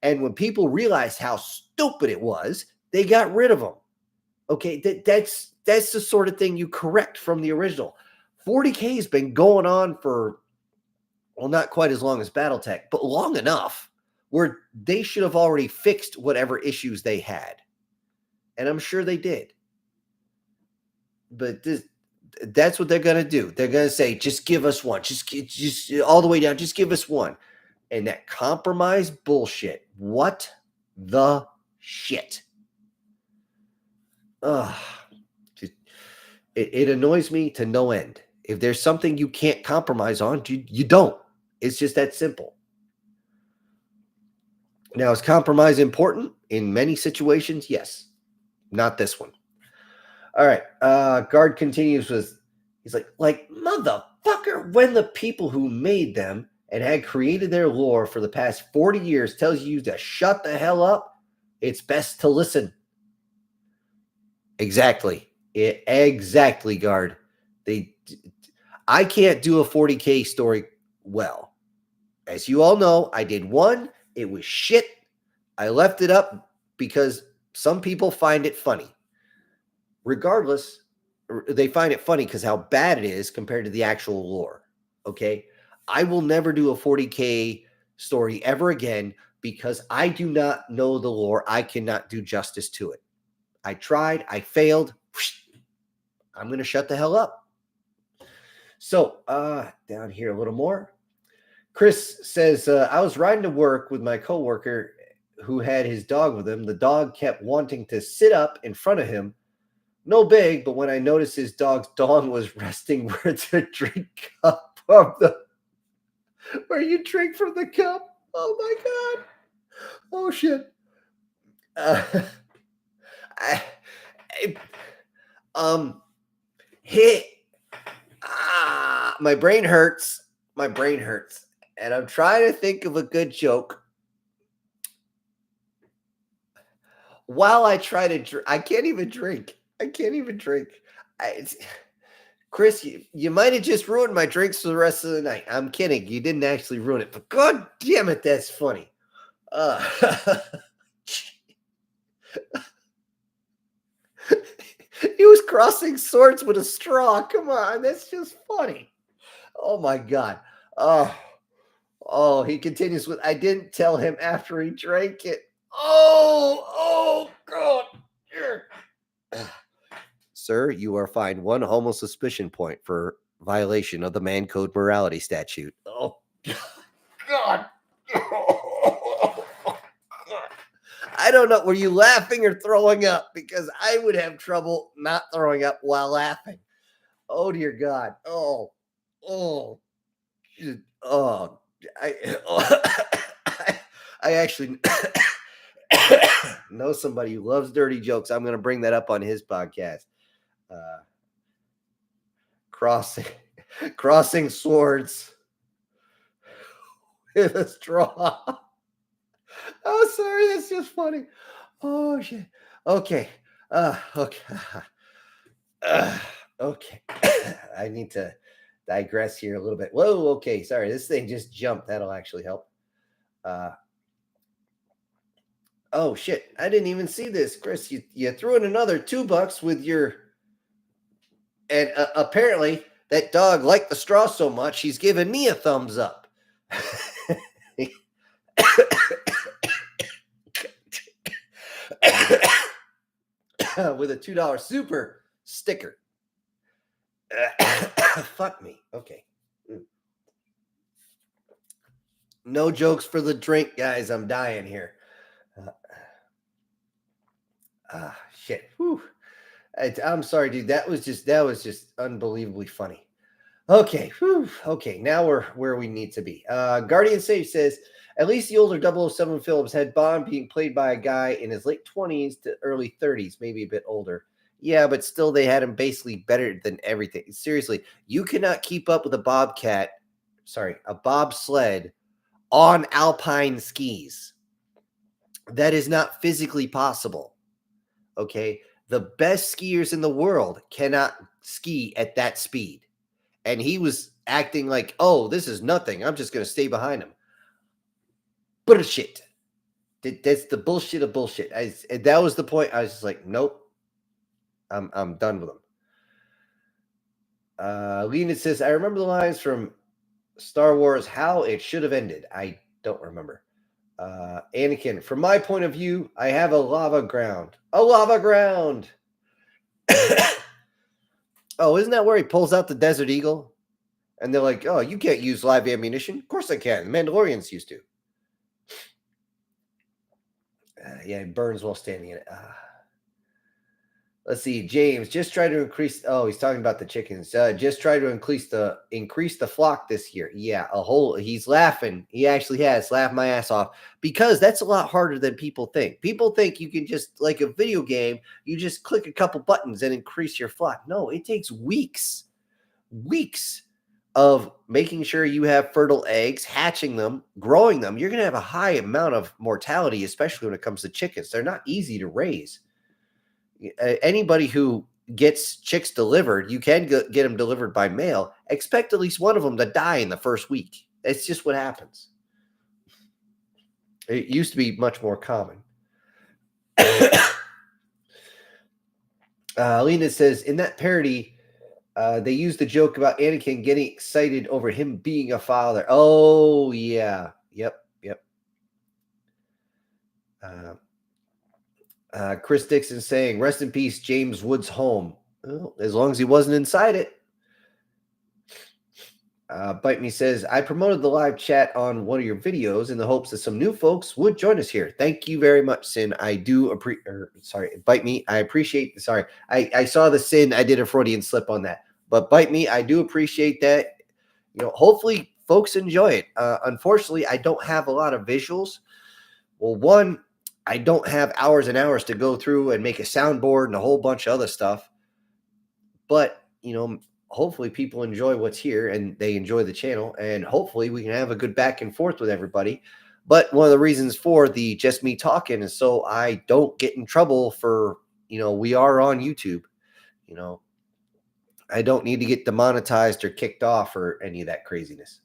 and when people realized how stupid it was, they got rid of them. Okay, that's the sort of thing you correct from the original. 40K has been going on for, well, not quite as long as Battletech, but long enough where they should have already fixed whatever issues they had. And I'm sure they did. But that's what they're going to do. They're going to say, just give us one. Just all the way down. Just give us one. And that compromise bullshit. What the shit? Ugh. It annoys me to no end. If there's something you can't compromise on, you don't. It's just that simple. Now, is compromise important in many situations? Yes. Not this one. All right. Guard continues with, he's like, motherfucker, when the people who made them and had created their lore for the past 40 years tells you to shut the hell up, it's best to listen. Exactly. Exactly, Guard. I can't do a 40K story well. As you all know, I did one. It was shit. I left it up because some people find it funny. Regardless, they find it funny because how bad it is compared to the actual lore. Okay. I will never do a 40K story ever again because I do not know the lore. I cannot do justice to it. I tried, I failed. I'm going to shut the hell up. So, down here a little more. Chris says, I was riding to work with my coworker who had his dog with him. The dog kept wanting to sit up in front of him. No big, but when I noticed his dog's dong was resting where the drink cup from where you drink from the cup. Oh my god. Oh shit. Uh, I, I, hit. My brain hurts. My brain hurts. And I'm trying to think of a good joke. While I try to drink, I can't even drink. I can't even drink. Chris, you might have just ruined my drinks for the rest of the night. I'm kidding. You didn't actually ruin it, but god damn it, that's funny. He was crossing swords with a straw. Come on, that's just funny. Oh my god. Oh, he continues with, I didn't tell him after he drank it. Oh god. Sir, you are fined 1 homo suspicion point for violation of the man code morality statute. Oh god. I don't know. Were you laughing or throwing up? Because I would have trouble not throwing up while laughing. Oh dear God. Oh. Oh. I actually know somebody who loves dirty jokes. I'm going to bring that up on his podcast. Crossing swords with a straw. Oh, sorry, that's just funny. Oh shit. Okay. Okay. Okay. I need to digress here a little bit. Whoa, okay. Sorry, this thing just jumped. That'll actually help. Oh shit. I didn't even see this. Chris, you threw in another $2 with your, and apparently that dog liked the straw so much he's giving me a thumbs up. With a $2 super sticker. Fuck me. Okay. No jokes for the drink, guys. I'm dying here. Shit. Whew. I'm sorry, dude. That was just unbelievably funny. Okay. Whew. Okay. Now we're where we need to be. Guardian Safe says, at least the older 007 films had Bond being played by a guy in his late 20s to early 30s, maybe a bit older. Yeah, but still they had him basically better than everything. Seriously, you cannot keep up with a bobsled on alpine skis. That is not physically possible. Okay? The best skiers in the world cannot ski at that speed. And he was acting like, oh, this is nothing. I'm just going to stay behind him. Bullshit. That's the bullshit of bullshit. That was the point. I was just like, nope. I'm done with him. Lena says, I remember the lines from Star Wars, how it should have ended. I don't remember. Anakin, from my point of view, I have a lava ground. A lava ground. Oh, isn't that where he pulls out the Desert Eagle? And they're like, oh, you can't use live ammunition. Of course I can. The Mandalorians used to. Yeah, it burns while standing in it. Let's see, James. Just try to increase. Oh, he's talking about the chickens. Just try to increase the flock this year. Yeah, a whole. He's laughing. He actually has laughed my ass off because that's a lot harder than people think. People think you can just like a video game. You just click a couple buttons and increase your flock. No, it takes weeks of making sure you have fertile eggs, hatching them, growing them. You're going to have a high amount of mortality, especially when it comes to chickens. They're not easy to raise. Anybody who gets chicks delivered, you can get them delivered by mail. Expect at least one of them to die in the first week. It's just what happens. It used to be much more common. Lena says, in that parody, they used the joke about Anakin getting excited over him being a father. Oh, yeah. Yep. Chris Dixon saying, rest in peace, James Woods' home. Well, as long as he wasn't inside it. Bite Me says, I promoted the live chat on one of your videos in the hopes that some new folks would join us here. Thank you very much, Sin. I do Bite Me. I appreciate, I saw the Sin. I did a Freudian slip on that. But Bite Me, I do appreciate that. Hopefully folks enjoy it. Unfortunately, I don't have a lot of visuals. Well, one, I don't have hours and hours to go through and make a soundboard and a whole bunch of other stuff. But, hopefully people enjoy what's here and they enjoy the channel. And hopefully we can have a good back and forth with everybody. But one of the reasons for the just me talking is so I don't get in trouble for, we are on YouTube. I don't need to get demonetized or kicked off or any of that craziness.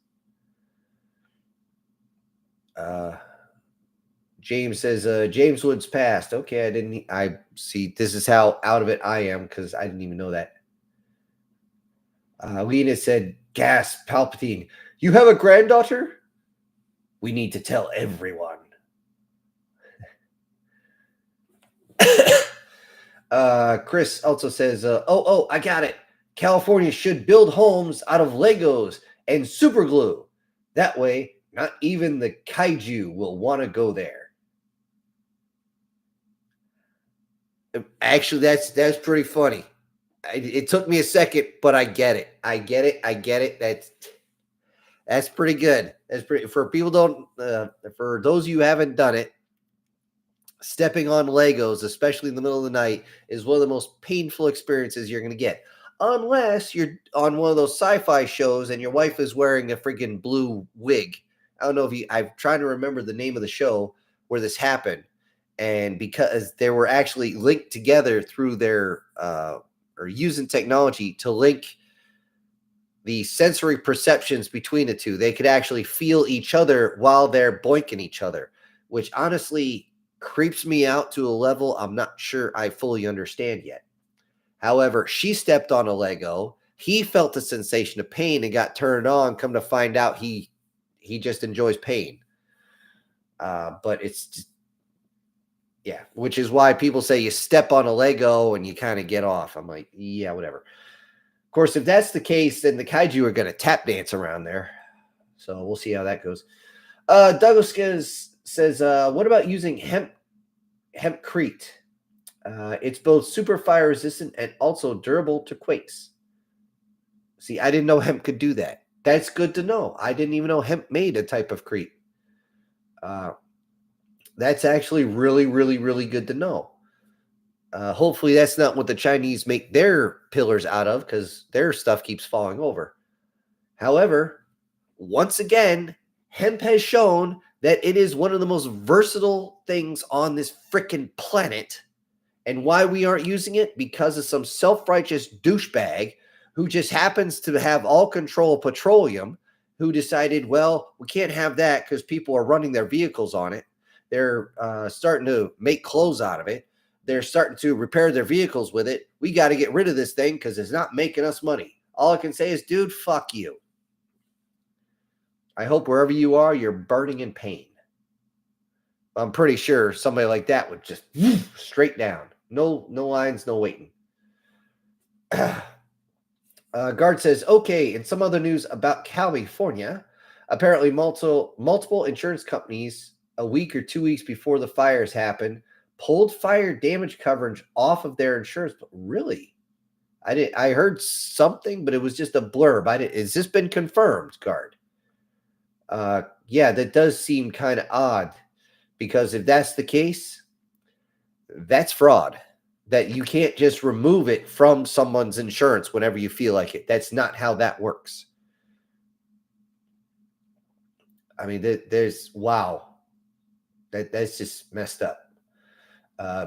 James says, James Woods passed. Okay, I see. This is how out of it I am because I didn't even know that. Lena said, gas, Palpatine. You have a granddaughter? We need to tell everyone. Chris also says, I got it. California should build homes out of Legos and super glue. That way, not even the kaiju will want to go there. Actually, that's pretty funny. It took me a second, but I get it. That's pretty good. That's pretty for people for those of you who haven't done it. Stepping on Legos, especially in the middle of the night, is one of the most painful experiences you're going to get. Unless you're on one of those sci-fi shows and your wife is wearing a freaking blue wig. I don't know if I'm trying to remember the name of the show where this happened. And because they were actually linked together through their or using technology to link the sensory perceptions between the two, they could actually feel each other while they're boinking each other, which honestly creeps me out to a level I'm not sure I fully understand yet. However, she stepped on a Lego. He felt the sensation of pain and got turned on. Come to find out, he just enjoys pain. But it's just, yeah, which is why people say you step on a Lego and you kind of get off. I'm like, yeah, whatever. Of course, if that's the case, then the kaiju are going to tap dance around there. So we'll see how that goes. Douglas says, what about using hempcrete? It's both super fire resistant and also durable to quakes. See, I didn't know hemp could do that. That's good to know. I didn't even know hemp made a type of crete. That's actually really, really, really good to know. Hopefully that's not what the Chinese make their pillars out of, because their stuff keeps falling over. However, once again, hemp has shown that it is one of the most versatile things on this freaking planet. And why we aren't using it? Because of some self-righteous douchebag who just happens to have all control of petroleum, who decided, well, we can't have that because people are running their vehicles on it. They're starting to make clothes out of it. They're starting to repair their vehicles with it. We got to get rid of this thing because it's not making us money. All I can say is, dude, fuck you. I hope wherever you are, you're burning in pain. I'm pretty sure somebody like that would just straight down. No lines, no waiting. Guard says, okay, and some other news about California. Apparently multiple insurance companies a week or 2 weeks before the fires happened pulled fire damage coverage off of their insurance. But really, I heard something, but it was just a blurb. Has this been confirmed, Guard? Yeah, that does seem kind of odd, because if that's the case, that's fraud. That you can't just remove it from someone's insurance whenever you feel like it. That's not how that works. I mean, there's wow. That's just messed up.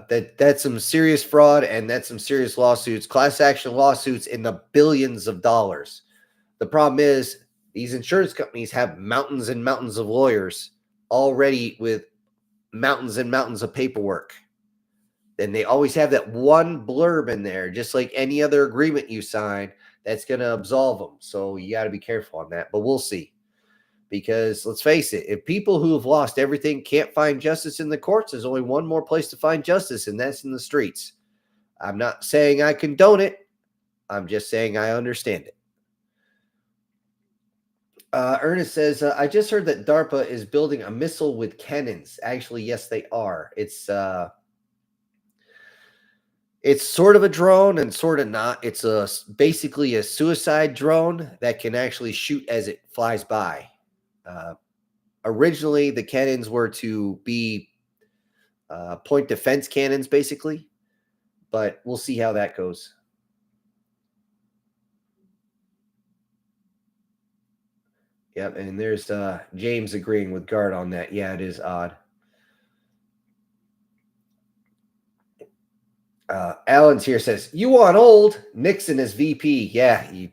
That's some serious fraud, and that's some serious lawsuits, class action lawsuits in the billions of dollars. The problem is these insurance companies have mountains and mountains of lawyers already with mountains and mountains of paperwork. And they always have that one blurb in there, just like any other agreement you sign, that's going to absolve them. So you got to be careful on that, but we'll see. Because let's face it, if people who have lost everything can't find justice in the courts, there's only one more place to find justice, and that's in the streets. I'm not saying I condone it. I'm just saying I understand it. Ernest says, I just heard that DARPA is building a missile with cannons. Actually, yes, they are. It's sort of a drone and sort of not. It's basically a suicide drone that can actually shoot as it flies by. Originally, the cannons were to be point defense cannons, basically, but we'll see how that goes. Yep, and there's James agreeing with Guard on that. Yeah, it is odd. Alan's here says, you want old? Nixon is VP. Yeah, you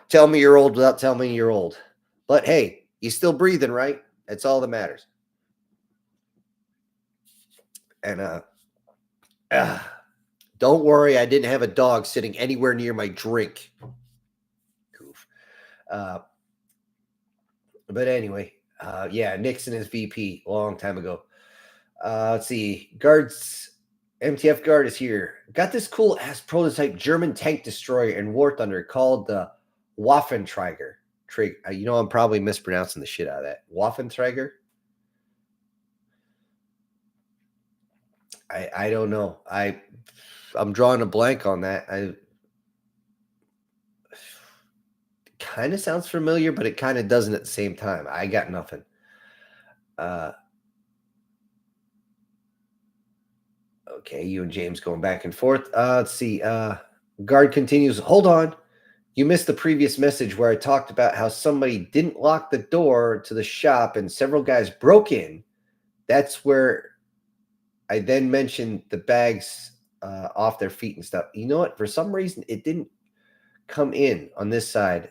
tell me you're old without telling me you're old. But hey, you're still breathing, right? That's all that matters. And don't worry, I didn't have a dog sitting anywhere near my drink. Goof. But anyway, yeah, Nixon is VP a long time ago. Let's see. MTF Guard is here. Got this cool ass prototype German tank destroyer in War Thunder called the Waffenträger. You know, I'm probably mispronouncing the shit out of that. Waffenträger? I don't know. I'm drawing a blank on that. Kind of sounds familiar, but it kind of doesn't at the same time. I got nothing. Okay, you and James going back and forth. Let's see. Guard continues. Hold on. You missed the previous message where I talked about how somebody didn't lock the door to the shop and several guys broke in. That's where I then mentioned the bags off their feet and stuff. You know what? For some reason, it didn't come in on this side.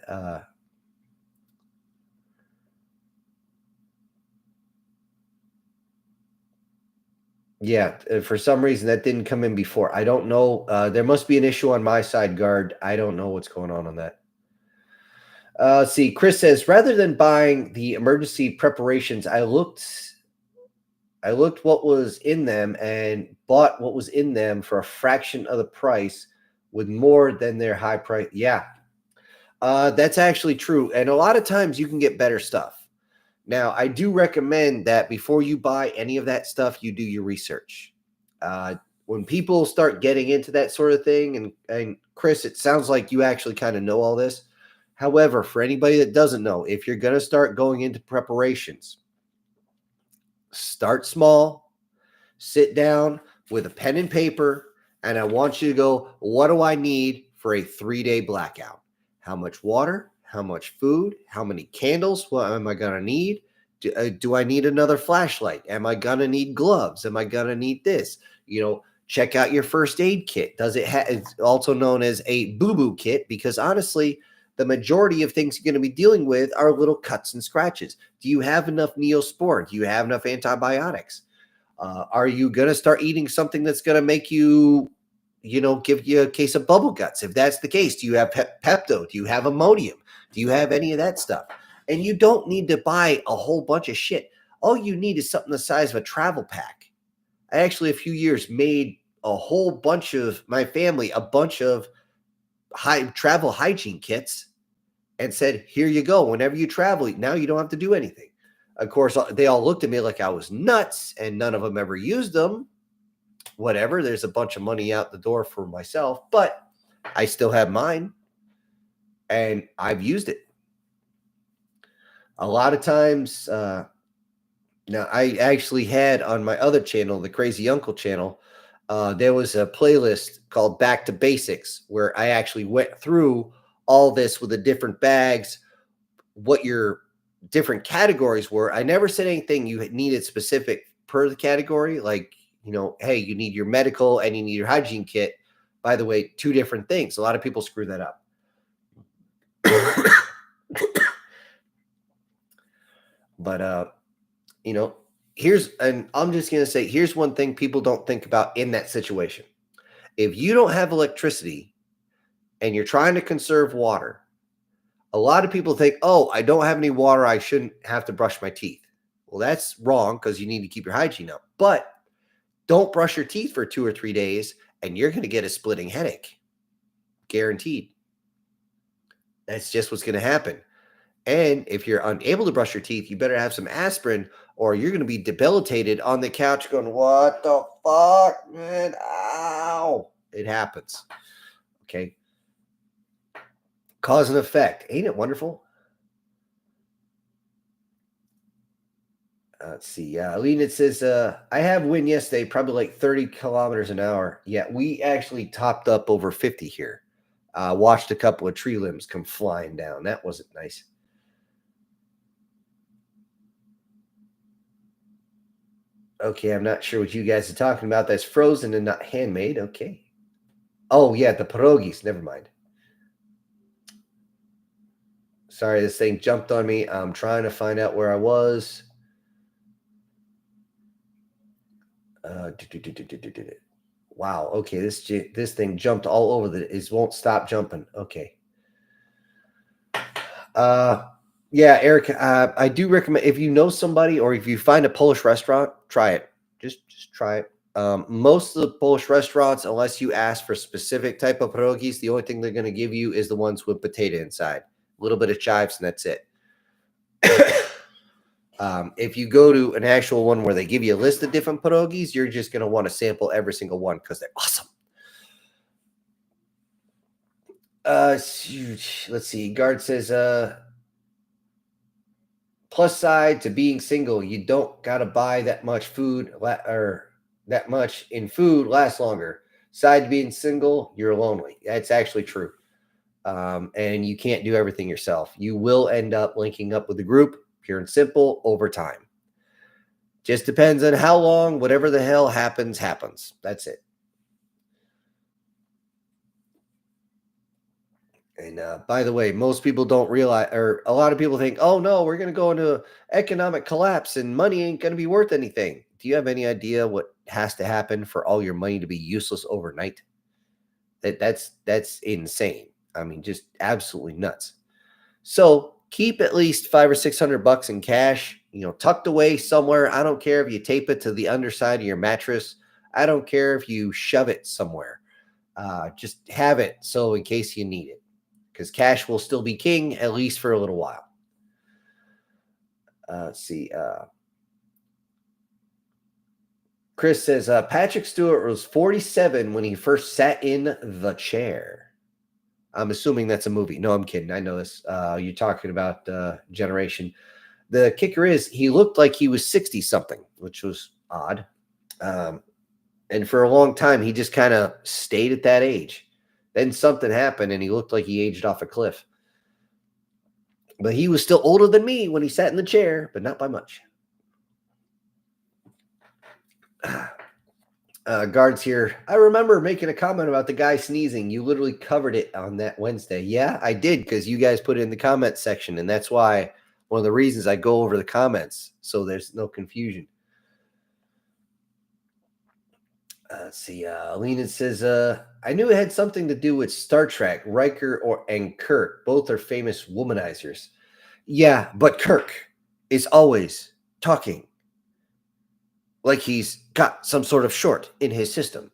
Yeah, for some reason that didn't come in before. I don't know. There must be an issue on my side, Guard. I don't know what's going on that. Let's see. Chris says, rather than buying the emergency preparations, I looked what was in them and bought what was in them for a fraction of the price with more than their high price. Yeah, that's actually true. And a lot of times you can get better stuff. Now, I do recommend that before you buy any of that stuff, you do your research. When people start getting into that sort of thing, and Chris, it sounds like you actually kind of know all this. However, for anybody that doesn't know, if you're going to start going into preparations, start small, sit down with a pen and paper, and I want you to go, what do I need for a 3-day blackout? How much water? How much food? How many candles? What am I going to need? Do I need another flashlight? Am I going to need gloves? Am I going to need this? You know, check out your first aid kit. Does it have, it's also known as a boo-boo kit, because honestly, the majority of things you're going to be dealing with are little cuts and scratches. Do you have enough Neosporin? Do you have enough antibiotics? Are you going to start eating something that's going to make you, give you a case of bubble guts? If that's the case, do you have Pepto? Do you have Imodium? Do you have any of that stuff? And you don't need to buy a whole bunch of shit. All you need is something the size of a travel pack. I actually, a few years, made a whole bunch of my family, a bunch of travel hygiene kits, and said, here you go. Whenever you travel, now you don't have to do anything. Of course, they all looked at me like I was nuts, and none of them ever used them. whatever. There's a bunch of money out the door for myself, but I still have mine and I've used it. A lot of times, now I actually had on my other channel, the Crazy Uncle channel, there was a playlist called Back to Basics where I actually went through all this with the different bags, what your different categories were. I never said anything you needed specific per the category, like, hey, you need your medical and you need your hygiene kit. By the way, two different things. A lot of people screw that up. But and I'm just going to say, here's one thing people don't think about in that situation. If you don't have electricity and you're trying to conserve water, a lot of people think, oh, I don't have any water, I shouldn't have to brush my teeth. Well, that's wrong because you need to keep your hygiene up. But don't brush your teeth for 2 or 3 days and you're going to get a splitting headache. Guaranteed. That's just what's going to happen. And if you're unable to brush your teeth, you better have some aspirin or you're going to be debilitated on the couch going, what the fuck, man? Ow. It happens. Okay. Cause and effect. Ain't it wonderful? Let's see. Alina says, I have wind yesterday, probably like 30 kilometers an hour. Yeah, we actually topped up over 50 here. Watched a couple of tree limbs come flying down. That wasn't nice. Okay, I'm not sure what you guys are talking about. That's frozen and not handmade. Okay. Oh, yeah, the pierogies. Never mind. Sorry, this thing jumped on me. I'm trying to find out where I was. Wow. Okay, this thing jumped all over it won't stop jumping. Okay. Yeah, Eric, I do recommend if you know somebody or if you find a Polish restaurant, try it. Just try it. Most of the Polish restaurants, unless you ask for specific type of pierogies, the only thing they're going to give you is the ones with potato inside, a little bit of chives, and that's it. If you go to an actual one where they give you a list of different pierogies, you're just going to want to sample every single one because they're awesome. Let's see. Guard says, plus side to being single, you don't got to buy that much food or that much in food lasts longer. Side to being single, you're lonely. That's actually true. And you can't do everything yourself. You will end up linking up with the group, pure and simple, over time. Just depends on how long, whatever the hell happens. That's it. And by the way, most people don't realize, or a lot of people think, oh no, we're going to go into economic collapse and money ain't going to be worth anything. Do you have any idea what has to happen for all your money to be useless overnight? That's insane. I mean, just absolutely nuts. So keep at least $500 or $600 in cash, tucked away somewhere. I don't care if you tape it to the underside of your mattress. I don't care if you shove it somewhere. Just have it so in case you need it. Because cash will still be king, at least for a little while. Let's see. Chris says, Patrick Stewart was 47 when he first sat in the chair. I'm assuming that's a movie. No, I'm kidding. I know this. You're talking about Generation. The kicker is he looked like he was 60-something, which was odd. And for a long time, he just kind of stayed at that age. Then something happened and he looked like he aged off a cliff. But he was still older than me when he sat in the chair, but not by much. Guards here. I remember making a comment about the guy sneezing. You literally covered it on that Wednesday. Yeah, I did because you guys put it in the comment section. And that's why one of the reasons I go over the comments so there's no confusion. Let's see. Alina says, I knew it had something to do with Star Trek. Riker and Kirk, both are famous womanizers. Yeah, but Kirk is always talking like he's got some sort of short in his system.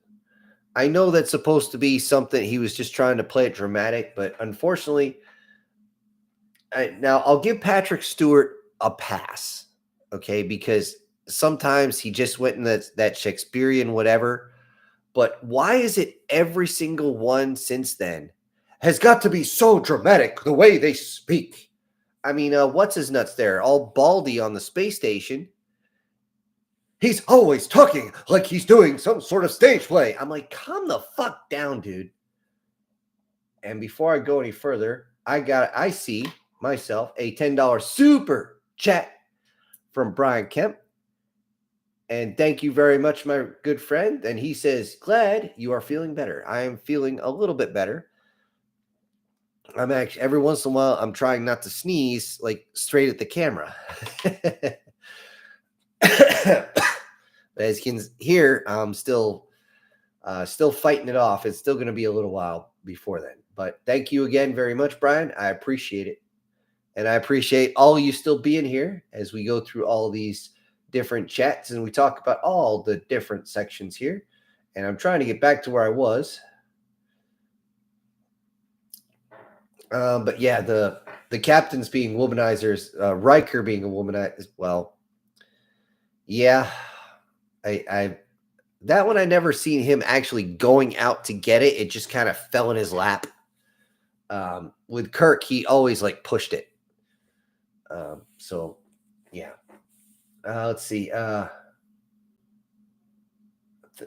I know that's supposed to be something he was just trying to play it dramatic, but unfortunately, now I'll give Patrick Stewart a pass, okay, because sometimes he just went in that Shakespearean whatever. But why is it every single one since then has got to be so dramatic the way they speak? I mean, what's his nuts there? All baldy on the space station. He's always talking like he's doing some sort of stage play. I'm like, calm the fuck down, dude. And before I go any further, I see myself a $10 super chat from Brian Kemp. And thank you very much, my good friend. And he says, glad you are feeling better. I am feeling a little bit better. I'm actually, every once in a while, I'm trying not to sneeze like straight at the camera. As you can hear, I'm still fighting it off. It's still going to be a little while before then. But thank you again very much, Brian. I appreciate it. And I appreciate all you still being here as we go through all these different chats and we talk about all the different sections here. And I'm trying to get back to where I was. But yeah, the captains being womanizers, Riker being a womanizer. Well, yeah, I that one I never seen him actually going out to get it. It just kind of fell in his lap. With Kirk, he always like pushed it. So yeah. Let's see.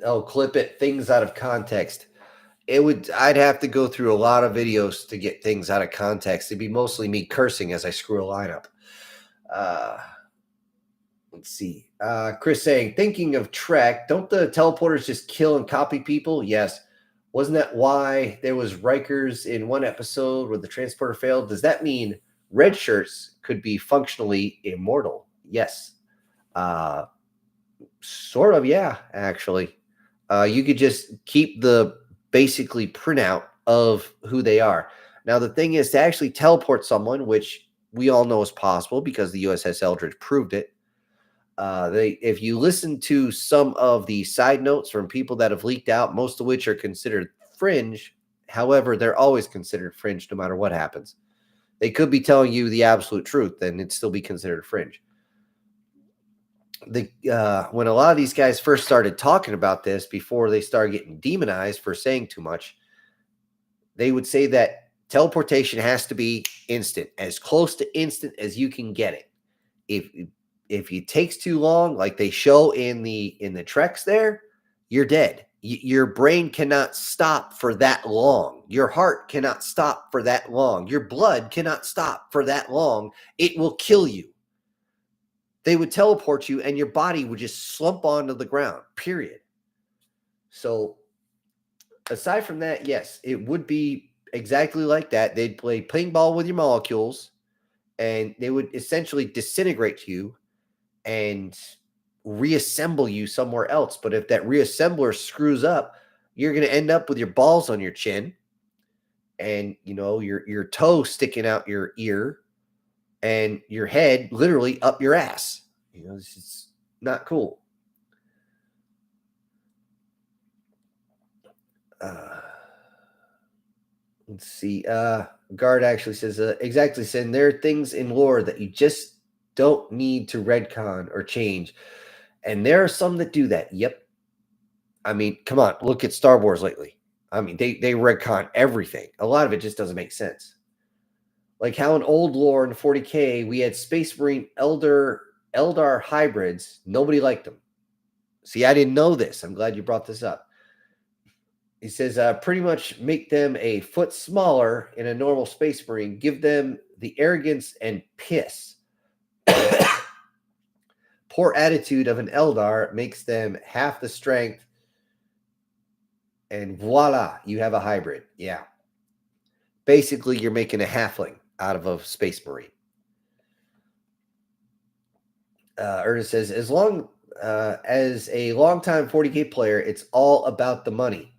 Clip it. Things out of context. I'd have to go through a lot of videos to get things out of context. It'd be mostly me cursing as I screw a line up. Let's see. Chris saying, thinking of Trek, don't the teleporters just kill and copy people? Yes. Wasn't that why there was Rikers in one episode where the transporter failed? Does that mean red shirts could be functionally immortal? Yes. Sort of, yeah, actually. You could just keep the basically printout of who they are. Now, the thing is to actually teleport someone, which we all know is possible because the USS Eldridge proved it. If you listen to some of the side notes from people that have leaked out, most of which are considered fringe. However, they're always considered fringe no matter what happens. They could be telling you the absolute truth, and it'd still be considered fringe. When a lot of these guys first started talking about this before they started getting demonized for saying too much, they would say that teleportation has to be instant, as close to instant as you can get it. If it takes too long, like they show in the treks there, you're dead. Your brain cannot stop for that long. Your heart cannot stop for that long. Your blood cannot stop for that long. It will kill you. They would teleport you and your body would just slump onto the ground, period. So aside from that, yes, it would be exactly like that. They'd play ping ball with your molecules and they would essentially disintegrate you and reassemble you somewhere else. But if that reassembler screws up, you're going to end up with your balls on your chin and, your toe sticking out your ear and your head literally up your ass. This is not cool. Let's see. Guard actually says, exactly, Sin. There are things in lore that you just don't need to retcon or change. And there are some that do that. Yep. I mean, come on. Look at Star Wars lately. I mean, they retcon everything. A lot of it just doesn't make sense. Like how in old lore in 40K, we had Space Marine Eldar hybrids. Nobody liked them. See, I didn't know this. I'm glad you brought this up. He says, pretty much make them a foot smaller in a normal Space Marine. Give them the arrogance and piss. Poor attitude of an Eldar makes them half the strength. And voila, you have a hybrid. Yeah. Basically, you're making a halfling out of a Space Marine. Ernest says, as long as a longtime 40K player, it's all about the money.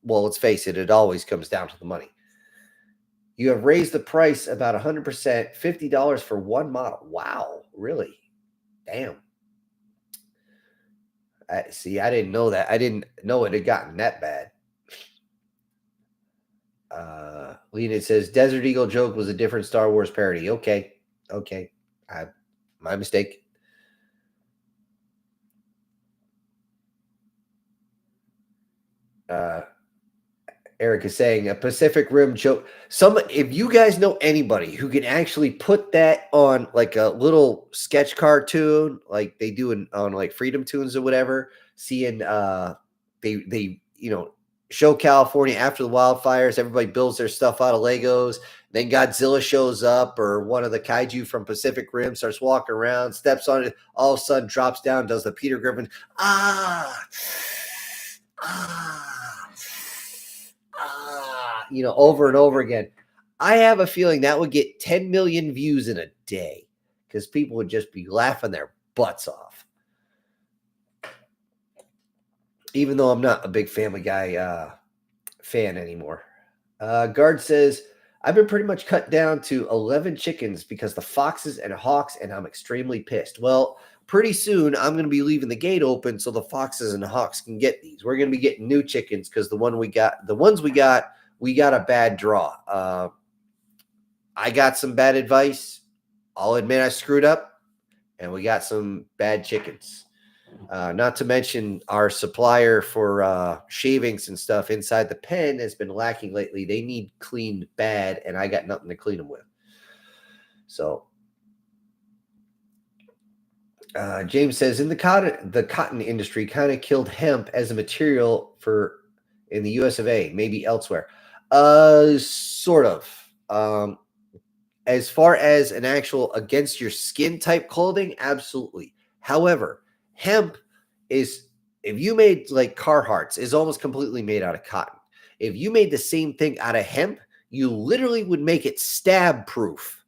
Well, let's face it, it always comes down to the money. You have raised the price about 100%, $50 for one model. Wow, really? Damn. I didn't know that. I didn't know it had gotten that bad. Lena says, Desert Eagle joke was a different Star Wars parody. Okay. My mistake. Eric is saying a Pacific Rim joke. If you guys know anybody who can actually put that on like a little sketch cartoon, like they do on like Freedom Tunes or whatever, seeing they show California after the wildfires, everybody builds their stuff out of Legos. Then Godzilla shows up, or one of the kaiju from Pacific Rim starts walking around, steps on it, all of a sudden drops down, does the Peter Griffin, ah, ah, over and over again. I have a feeling that would get 10 million views in a day because people would just be laughing their butts off. Even though I'm not a big Family Guy fan anymore. Guard says, I've been pretty much cut down to 11 chickens because the foxes and hawks, and I'm extremely pissed. Well, pretty soon I'm going to be leaving the gate open so the foxes and the hawks can get these. We're going to be getting new chickens because the ones we got a bad draw. I got some bad advice. I'll admit I screwed up, and we got some bad chickens. Not to mention our supplier for shavings and stuff inside the pen has been lacking lately. They need cleaned bad, and I got nothing to clean them with. So James says, in the cotton industry kind of killed hemp as a material for in the US of A, maybe elsewhere. Sort of. As far as an actual against your skin type clothing, absolutely. However, hemp is, if you made like Carhartts, is almost completely made out of cotton. If you made the same thing out of hemp, you literally would make it stab proof.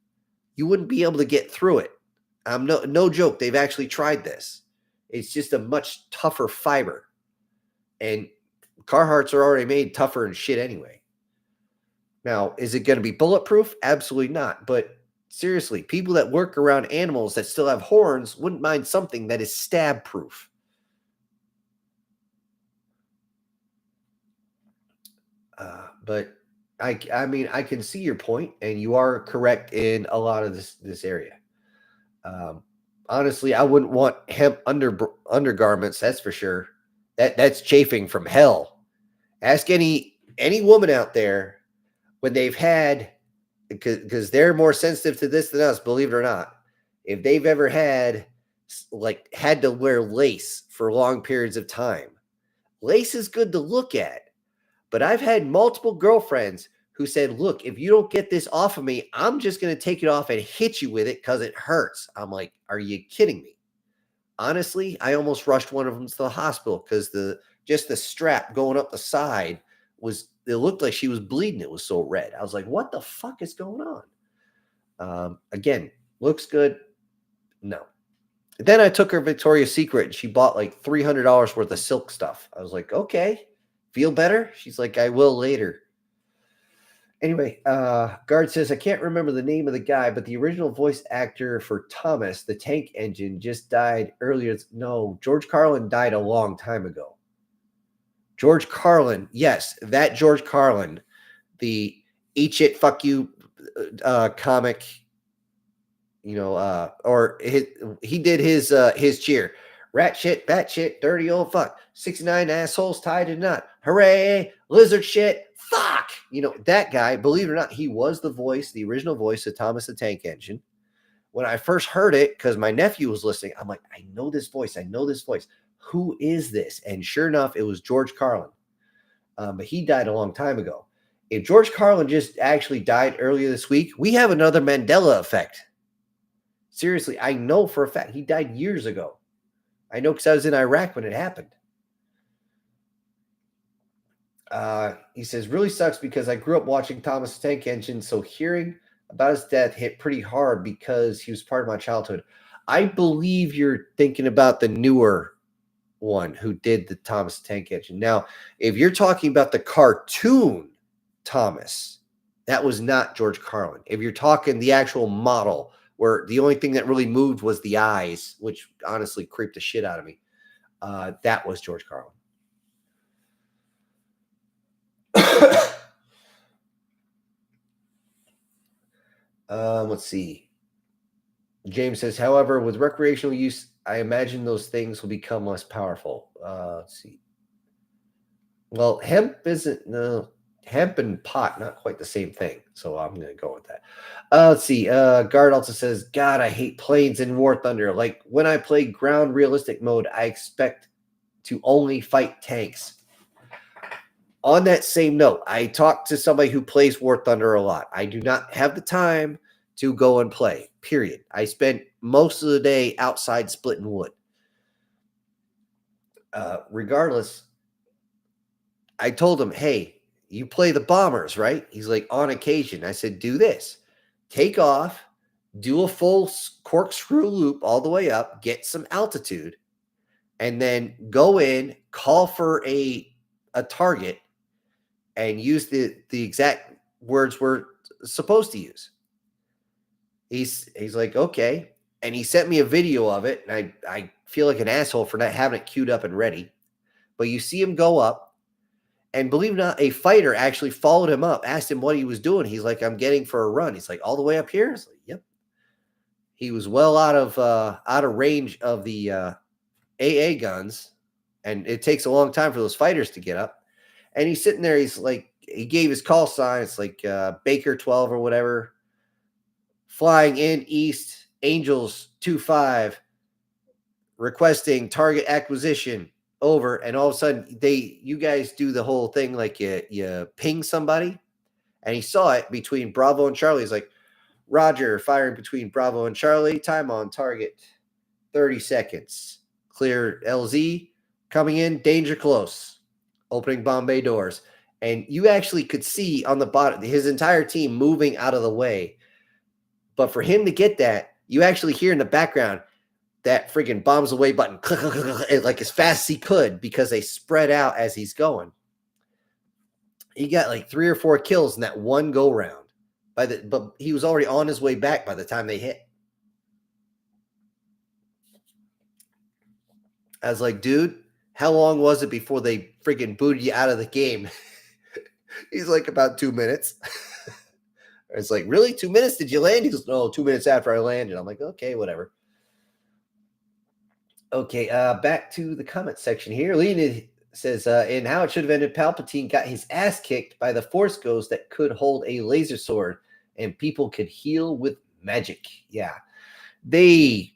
You wouldn't be able to get through it. No joke. They've actually tried this. It's just a much tougher fiber. And Carhartts are already made tougher and shit anyway. Now, is it going to be bulletproof? Absolutely not. But seriously, people that work around animals that still have horns wouldn't mind something that is stab proof. But I mean, I can see your point, and you are correct in a lot of this area. Honestly, I wouldn't want hemp undergarments. That's for sure. That's chafing from hell. Ask any woman out there when they've had, because they're more sensitive to this than us, believe it or not. If they've ever had to wear lace for long periods of time, lace is good to look at. But I've had multiple girlfriends who said, look, if you don't get this off of me, I'm just going to take it off and hit you with it because it hurts. I'm like, are you kidding me? Honestly, I almost rushed one of them to the hospital because the strap going up the side it looked like she was bleeding. It was so red. I was like, what the fuck is going on? Again, looks good. No. Then I took her Victoria's Secret and she bought like $300 worth of silk stuff. I was like, okay, feel better? She's like, I will later. Anyway, Guard says, I can't remember the name of the guy, but the original voice actor for Thomas, the tank engine, just died earlier. No, George Carlin died a long time ago. George Carlin, yes, that George Carlin, the eat shit, fuck you comic, or he did his cheer. Rat shit, bat shit, dirty old fuck. 69 assholes tied in a knot. Hooray, lizard shit, fuck. That guy, believe it or not, he was the original voice of Thomas the Tank Engine. When I first heard it, because my nephew was listening, I'm like, I know this voice. Who is this? And sure enough, it was George Carlin. But he died a long time ago. If George Carlin just actually died earlier this week, we have another Mandela effect. Seriously, I know for a fact he died years ago. I know because I was in Iraq when it happened. He says, really sucks because I grew up watching Thomas the Tank Engine, so hearing about his death hit pretty hard because he was part of my childhood. I believe you're thinking about the newer one who did the Thomas the Tank Engine. Now, if you're talking about the cartoon Thomas, that was not George Carlin. If you're talking the actual model, where the only thing that really moved was the eyes, which honestly creeped the shit out of me, that was George Carlin. Let's see. James says, however, with recreational use, I imagine those things will become less powerful. Let's see. Well, hemp isn't no hemp and pot, not quite the same thing. So I'm gonna go with that. Let's see. Guard also says, God, I hate planes in War Thunder. Like when I play ground realistic mode, I expect to only fight tanks. On that same note, I talked to somebody who plays War Thunder a lot. I do not have the time to go and play. Period. I spent most of the day outside splitting wood. Regardless, I told him, hey, you play the bombers, right? He's like, on occasion. I said, do this. Take off, do a full corkscrew loop all the way up, get some altitude, and then go in, call for a target, and use the exact words we're supposed to use. He's like, okay. And he sent me a video of it, and I feel like an asshole for not having it queued up and ready. But you see him go up, and believe it or not, a fighter actually followed him up, asked him what he was doing. He's like, I'm getting for a run. He's like, all the way up here? He's like, yep. He was well out of range of the AA guns, and it takes a long time for those fighters to get up. And he's sitting there. He's like, he gave his call sign. It's like Baker 12 or whatever. Flying in east, Angels 25, requesting target acquisition. Over, and all of a sudden you guys do the whole thing like you ping somebody, and he saw it between Bravo and Charlie. He's like, Roger, firing between Bravo and Charlie, time on target 30 seconds, clear LZ, coming in, danger close, opening bomb bay doors. And you actually could see on the bottom his entire team moving out of the way. But for him to get that, you actually hear in the background that freaking bombs away button, like as fast as he could, because they spread out as he's going. He got like 3 or 4 kills in that one go round. But he was already on his way back by the time they hit. I was like, dude, how long was it before they freaking booted you out of the game? He's like, about 2 minutes. It's like, really? 2 minutes? Did you land? He goes, no, 2 minutes after I landed. I'm like, okay, whatever. Okay, back to the comment section here. Lena says, in How It Should Have Ended, Palpatine got his ass kicked by the Force Ghost that could hold a laser sword, and people could heal with magic. Yeah, they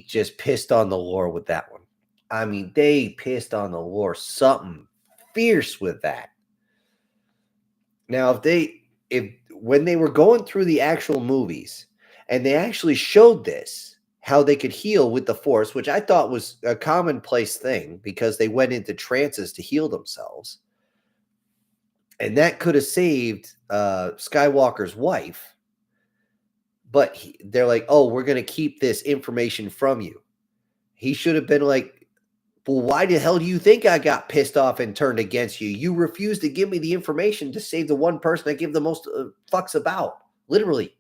just pissed on the lore with that one. I mean, they pissed on the lore something fierce with that. Now, if when they were going through the actual movies, and they actually showed this, how they could heal with the Force, which I thought was a commonplace thing because they went into trances to heal themselves. And that could have saved Skywalker's wife. But they're like, oh, we're going to keep this information from you. He should have been like, well, why the hell do you think I got pissed off and turned against you? You refused to give me the information to save the one person I give the most fucks about, literally.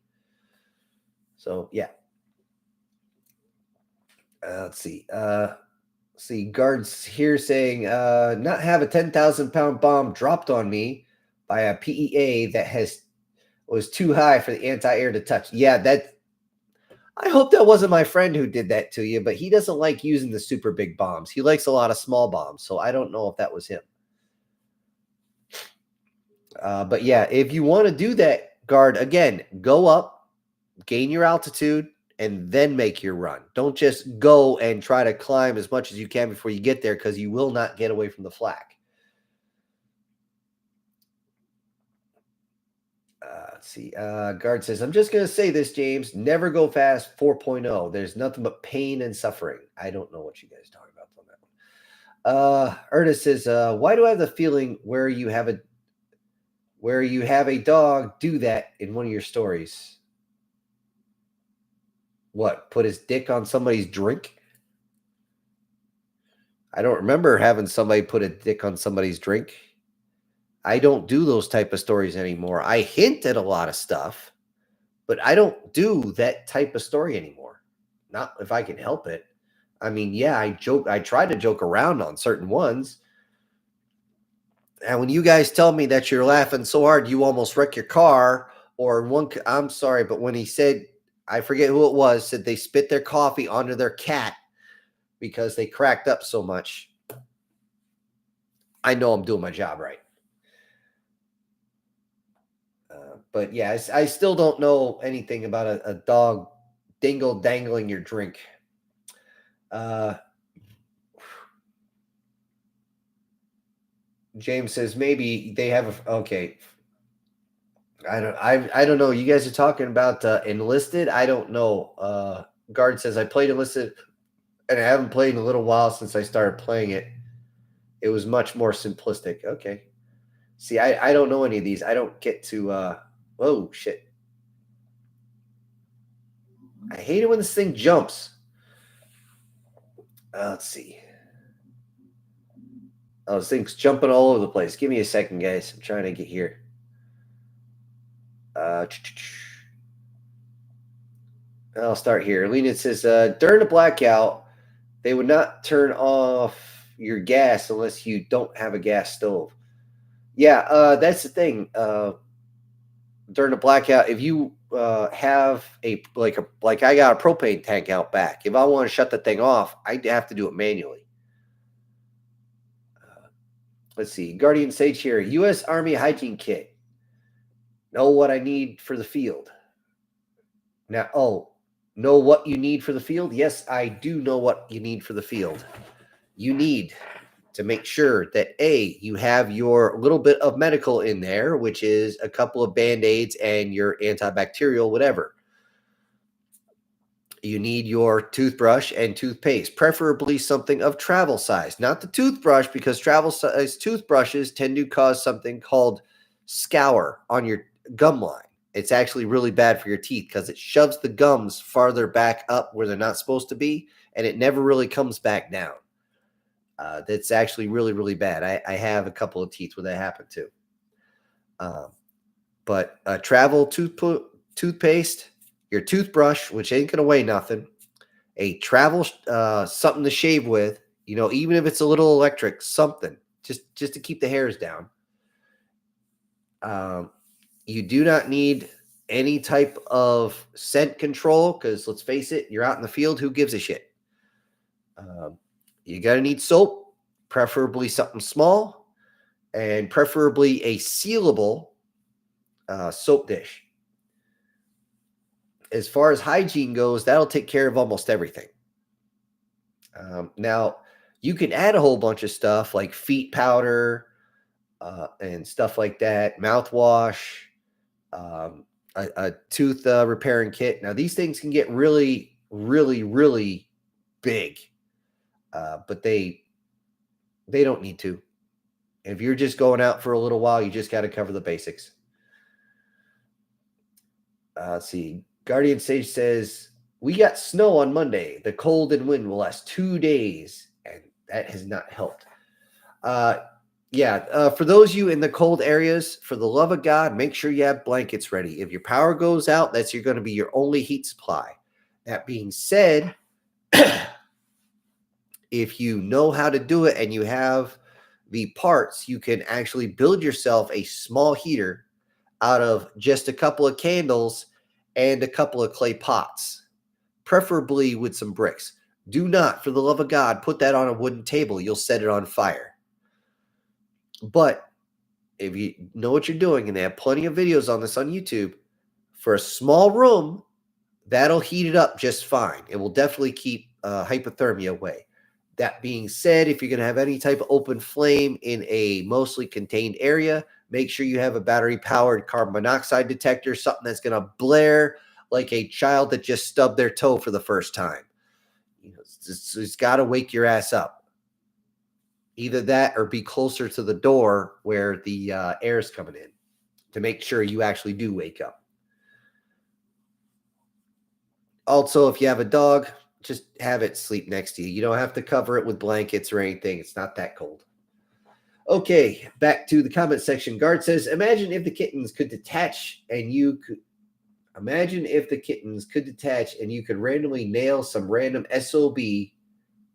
So, yeah. Let's see. Guards here saying, not have a 10,000 pound bomb dropped on me by a PEA that was too high for the anti-air to touch. Yeah, I hope that wasn't my friend who did that to you, but he doesn't like using the super big bombs. He likes a lot of small bombs, so I don't know if that was him. But yeah, if you want to do that, Guard, again, go up, gain your altitude, and then make your run. Don't just go and try to climb as much as you can before you get there, because you will not get away from the flak. Let's see. Guard says, I'm just going to say this, James. Never go fast 4.0. There's nothing but pain and suffering. I don't know what you guys talk about on that one. Ernest says, why do I have the feeling where you have a dog do that in one of your stories? What? Put his dick on somebody's drink? I don't remember having somebody put a dick on somebody's drink. I don't do those type of stories anymore. I hint at a lot of stuff, but I don't do that type of story anymore. Not if I can help it. I mean, yeah, I try to joke around on certain ones. And when you guys tell me that you're laughing so hard you almost wreck your car, or I'm sorry, but when he said, I forget who it was, said they spit their coffee onto their cat because they cracked up so much. I know I'm doing my job right. But yeah, I still don't know anything about a dog dingle dangling your drink. Uh, James says maybe they have a okay. I don't know. You guys are talking about enlisted. I don't know. Guard says I played enlisted and I haven't played in a little while since I started playing it. It was much more simplistic. Okay. See, I don't know any of these. I don't get to whoa shit. I hate it when this thing jumps. Let's see. Oh, this thing's jumping all over the place. Give me a second, guys. I'm trying to get here. Uh, I'll start here. Lena says, during a blackout, they would not turn off your gas unless you don't have a gas stove. Yeah, that's the thing. During a blackout, if you have like I got a propane tank out back, if I want to shut the thing off, I have to do it manually. Let's see. Guardian Sage here. U.S. Army hygiene kit. Know what I need for the field. Now, know what you need for the field? Yes, I do know what you need for the field. You need to make sure that you have your little bit of medical in there, which is a couple of band-aids and your antibacterial, whatever. You need your toothbrush and toothpaste, preferably something of travel size, not the toothbrush, because travel size toothbrushes tend to cause something called scour on your gum line. It's actually really bad for your teeth because it shoves the gums farther back up where they're not supposed to be, and it never really comes back down. That's actually really, really bad. I have a couple of teeth where that happened too. But travel toothpaste, your toothbrush, which ain't gonna weigh nothing, a travel something to shave with, even if it's a little electric, something just to keep the hairs down. You do not need any type of scent control because let's face it, you're out in the field. Who gives a shit? You gotta need soap, preferably something small, and preferably a sealable soap dish. As far as hygiene goes, that'll take care of almost everything. Now, you can add a whole bunch of stuff like feet powder and stuff like that, mouthwash, a tooth repairing kit. Now, these things can get really, really, really big, but they don't need to. If you're just going out for a little while, you just got to cover the basics. Let's see. Guardian Sage says, we got snow on Monday. The cold and wind will last 2 days, and that has not helped. For those of you in the cold areas, for the love of God, make sure you have blankets ready. If your power goes out, that's going to be your only heat supply. That being said, if you know how to do it and you have the parts, you can actually build yourself a small heater out of just a couple of candles and a couple of clay pots, preferably with some bricks. Do not, for the love of God, put that on a wooden table. You'll set it on fire. But if you know what you're doing, and they have plenty of videos on this on YouTube, for a small room, that'll heat it up just fine. It will definitely keep hypothermia away. That being said, if you're going to have any type of open flame in a mostly contained area, make sure you have a battery-powered carbon monoxide detector, something that's going to blare like a child that just stubbed their toe for the first time. It's got to wake your ass up. Either that or be closer to the door where the air is coming in to make sure you actually do wake up. Also, if you have a dog, just have it sleep next to you. You don't have to cover it with blankets or anything. It's not that cold. Okay, back to the comment section. Guard says, imagine if the kittens could detach and you could randomly nail some random SOB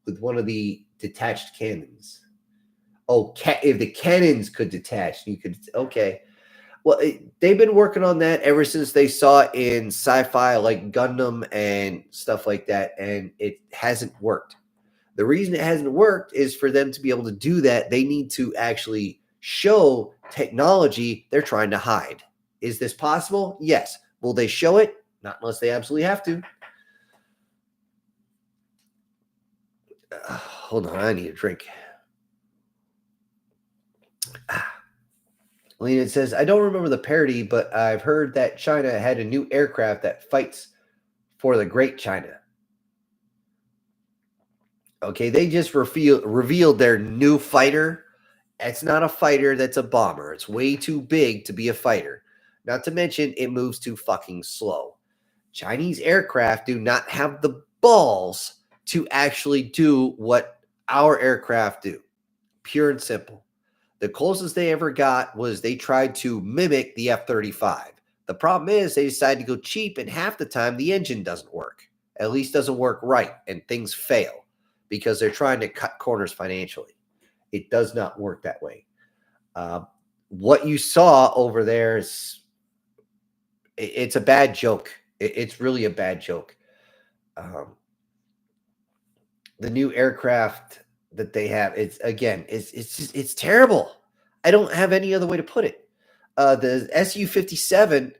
with one of the detached cannons. Oh, if the cannons could detach, you could. Okay. Well, they've been working on that ever since they saw it in sci-fi like Gundam and stuff like that, and it hasn't worked. The reason it hasn't worked is for them to be able to do that, they need to actually show technology they're trying to hide. Is this possible? Yes. Will they show it? Not unless they absolutely have to. Hold on, I need a drink. Lena says, I don't remember the parody, but I've heard that China had a new aircraft that fights for the Great China. Okay, they just revealed their new fighter. It's not a fighter, that's a bomber. It's way too big to be a fighter. Not to mention, it moves too fucking slow. Chinese aircraft do not have the balls to actually do what our aircraft do. Pure and simple. The closest they ever got was they tried to mimic the F-35. The problem is they decided to go cheap, and half the time the engine doesn't work. At least doesn't work right, and things fail because they're trying to cut corners financially. It does not work that way. What you saw over there is it's a bad joke. It's really a bad joke. The new aircraft that they have, it's terrible. I don't have any other way to put it. The Su-57,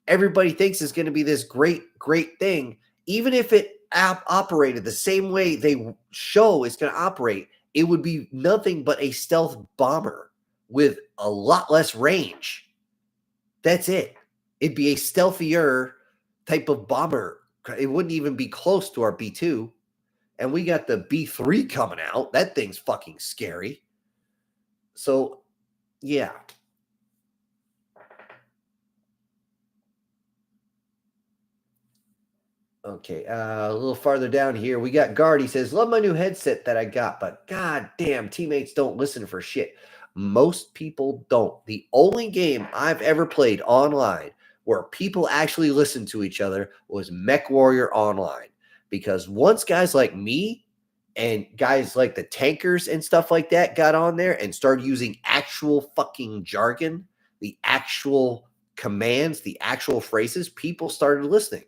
everybody thinks is going to be this great thing. Even if it operated the same way they show it's going to operate, it would be nothing but a stealth bomber with a lot less range. That's it. It'd be a stealthier type of bomber. It wouldn't even be close to our B-2. And we got the B-3 coming out. That thing's fucking scary. So, yeah. Okay, a little farther down here, we got Guard. He says, love my new headset that I got, but god damn, teammates don't listen for shit. Most people don't. The only game I've ever played online where people actually listened to each other was Mech Warrior Online. Because once guys like me and guys like the tankers and stuff like that got on there and started using actual fucking jargon, the actual commands, the actual phrases, people started listening.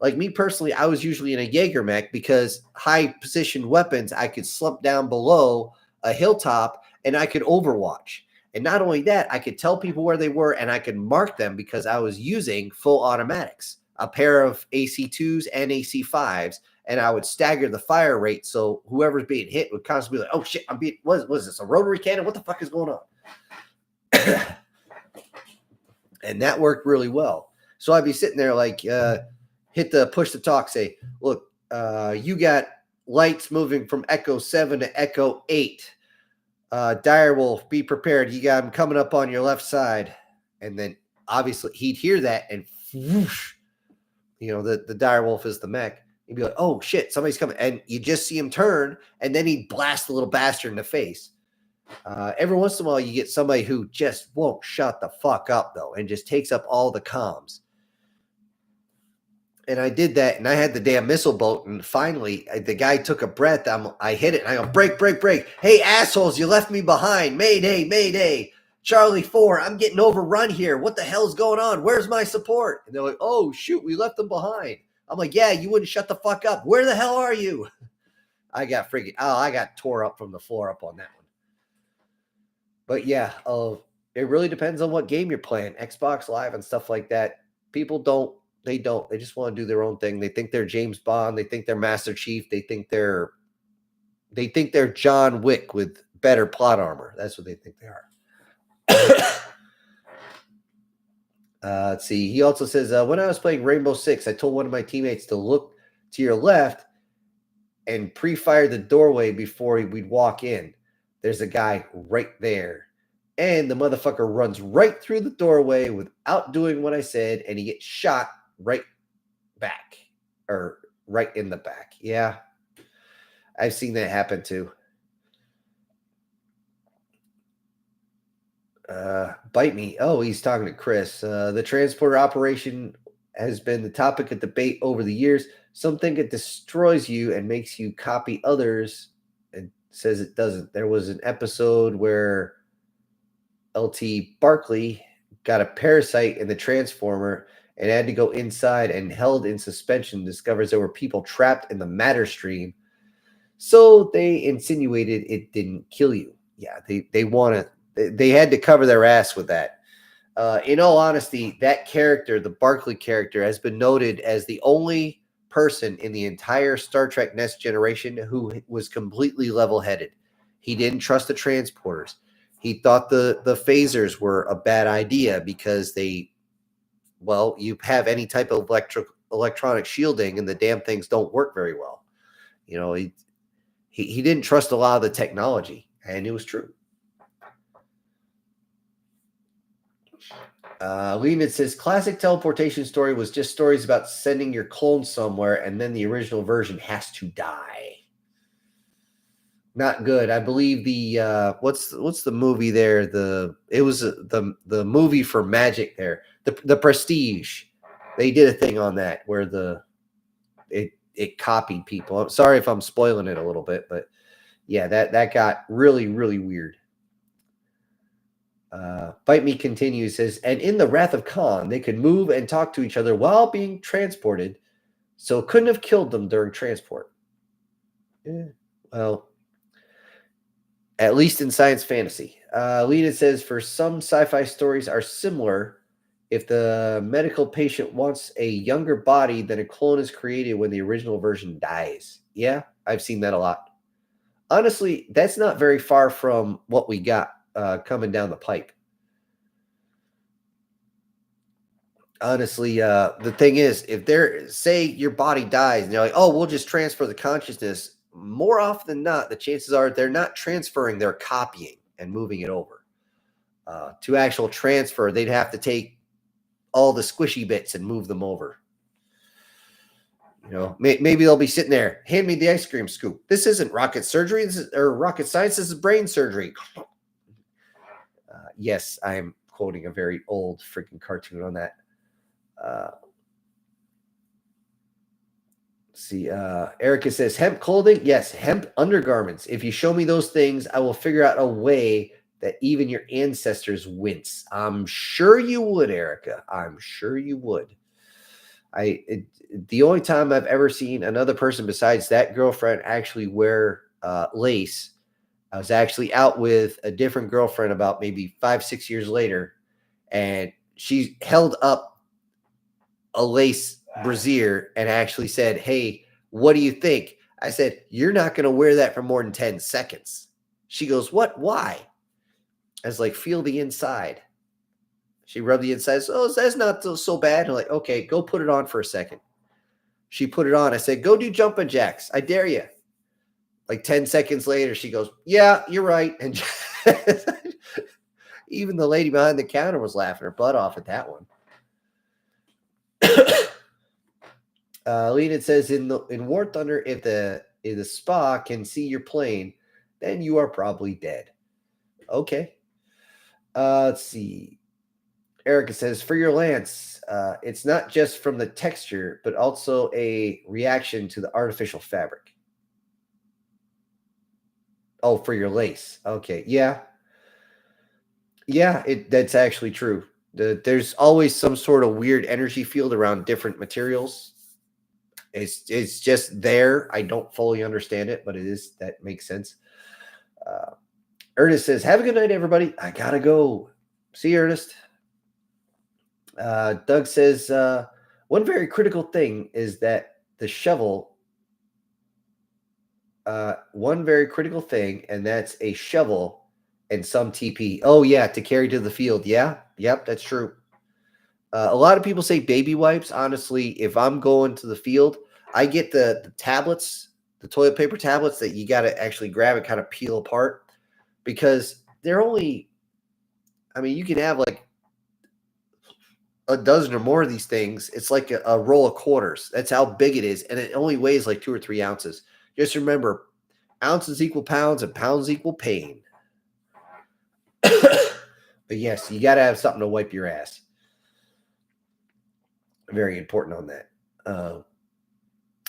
Like me personally, I was usually in a Jaeger mech because high positioned weapons, I could slump down below a hilltop and I could overwatch. And not only that, I could tell people where they were and I could mark them because I was using full automatics, a pair of AC2s and AC5s, and I would stagger the fire rate so whoever's being hit would constantly be like, oh shit, what is this, a rotary cannon? What the fuck is going on? And that worked really well. So I'd be sitting there like, hit the push to talk, say, look, you got lights moving from Echo 7 to Echo 8. Direwolf, be prepared. You got him coming up on your left side. And then obviously he'd hear that and whoosh, the Direwolf is the mech. He'd be like, oh shit, somebody's coming. And you just see him turn and then he'd blast the little bastard in the face. Every once in a while you get somebody who just won't shut the fuck up though and just takes up all the comms. And I did that, and I had the damn missile boat, and finally, the guy took a breath. I hit it, and I go, break. Hey, assholes, you left me behind. Mayday. Charlie 4, I'm getting overrun here. What the hell's going on? Where's my support? And they're like, oh, shoot, we left them behind. I'm like, yeah, you wouldn't shut the fuck up. Where the hell are you? I got tore up from the floor up on that one. But yeah, it really depends on what game you're playing. Xbox Live and stuff like that. People don't. They just want to do their own thing. They think they're James Bond. They think they're Master Chief. They think they're John Wick with better plot armor. That's what they think they are. Let's see. He also says, when I was playing Rainbow Six, I told one of my teammates to look to your left and pre-fire the doorway before we'd walk in. There's a guy right there. And the motherfucker runs right through the doorway without doing what I said, and he gets shot right back, or right in the back. Yeah, I've seen that happen too. Bite me. Oh, he's talking to Chris. The transporter operation has been the topic of debate over the years. Some think it destroys you and makes you copy others, and says it doesn't. There was an episode where LT Barkley got a parasite in the transformer and had to go inside and held in suspension, discovers there were people trapped in the matter stream. So they insinuated it didn't kill you. Yeah, they want to. They had to cover their ass with that. In all honesty, that character, the Barclay character, has been noted as the only person in the entire Star Trek Next Generation who was completely level-headed. He didn't trust the transporters. He thought the phasers were a bad idea because well, you have any type of electronic shielding, and the damn things don't work very well. You know, he didn't trust a lot of the technology, and it was true. Lena says classic teleportation story was just stories about sending your clone somewhere, and then the original version has to die. Not good. I believe the what's the movie there? It was the movie for Magic there. The Prestige. They did a thing on that where it copied people. I'm sorry if I'm spoiling it a little bit, but yeah, that got really weird. Bite Me continues, says, and in the Wrath of Khan, they could move and talk to each other while being transported, so it couldn't have killed them during transport. Yeah, well, at least in science fantasy. Lena says, for some sci-fi stories are similar. If the medical patient wants a younger body, then a clone is created when the original version dies. Yeah, I've seen that a lot. Honestly, that's not very far from what we got coming down the pipe. Honestly, the thing is, if they're say your body dies and they're like, oh, we'll just transfer the consciousness, more often than not, the chances are they're not transferring, they're copying and moving it over. To actual transfer, they'd have to take all the squishy bits and move them over. You know, maybe they'll be sitting there, hand me the ice cream scoop. This isn't rocket surgery, or rocket science, this is brain surgery. Yes, I'm quoting a very old freaking cartoon on that. See, Erica says hemp clothing. Yes, hemp undergarments. If you show me those things, I will figure out a way that even your ancestors wince. I'm sure you would, Erica. I'm sure you would. The only time I've ever seen another person besides that girlfriend actually wear lace, I was actually out with a different girlfriend about maybe 5-6 years later, and she held up a lace brassiere and actually said, hey, what do you think? I said, you're not going to wear that for more than 10 seconds. She goes, what? Why? I was like, feel the inside. She rubbed the inside. Oh, that's not so bad. I'm like, okay, go put it on for a second. She put it on. I said, go do jumping jacks. I dare you. Like 10 seconds later, she goes, yeah, you're right. And even the lady behind the counter was laughing her butt off at that one. Lena says in War Thunder, if the spa can see your plane, then you are probably dead. Okay. Let's see. Erica says, for your lance, it's not just from the texture, but also a reaction to the artificial fabric. Oh, for your lace. Okay. Yeah. Yeah, that's actually true. There's always some sort of weird energy field around different materials. It's just there. I don't fully understand it, but that makes sense. Ernest says, have a good night, everybody. I gotta go. See you, Ernest. Doug says, one very critical thing is that the shovel, one very critical thing, and that's a shovel and some TP. Oh, yeah, to carry to the field. Yeah, yep, that's true. A lot of people say baby wipes. Honestly, if I'm going to the field, I get the tablets, the toilet paper tablets that you got to actually grab and kind of peel apart, because they're only, I mean, you can have like a dozen or more of these things. It's like a roll of quarters. That's how big it is. And it only weighs like 2 or 3 ounces. Just remember, ounces equal pounds and pounds equal pain. But yes, you got to have something to wipe your ass. Very important on that.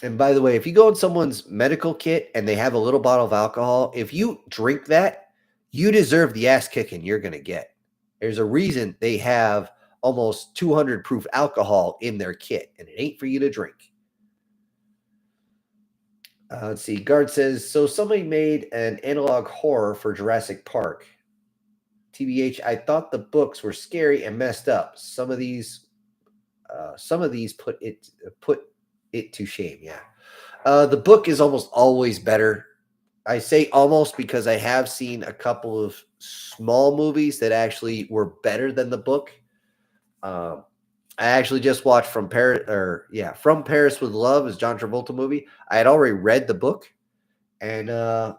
And by the way, if you go in someone's medical kit and they have a little bottle of alcohol, if you drink that, you deserve the ass kicking you're going to get. There's a reason they have almost 200 proof alcohol in their kit, and it ain't for you to drink. Let's see. Guard says, so somebody made an analog horror for Jurassic Park. TBH, I thought the books were scary and messed up. Some of these put it to shame. Yeah. The book is almost always better. I say almost because I have seen a couple of small movies that actually were better than the book. Um, I actually just watched From Paris with Love is John Travolta movie. I had already read the book, and there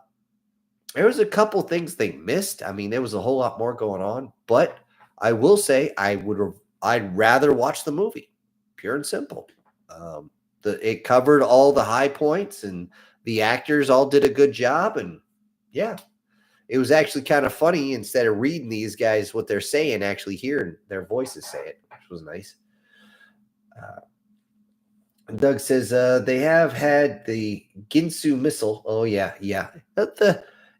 was a couple things they missed. I mean, there was a whole lot more going on, but I will say I'd rather watch the movie, pure and simple. Um, it covered all the high points, and the actors all did a good job, and yeah, it was actually kind of funny instead of reading these guys what they're saying, actually hearing their voices say it, which was nice. Uh, Doug says they have had the Ginsu missile. Oh yeah, yeah.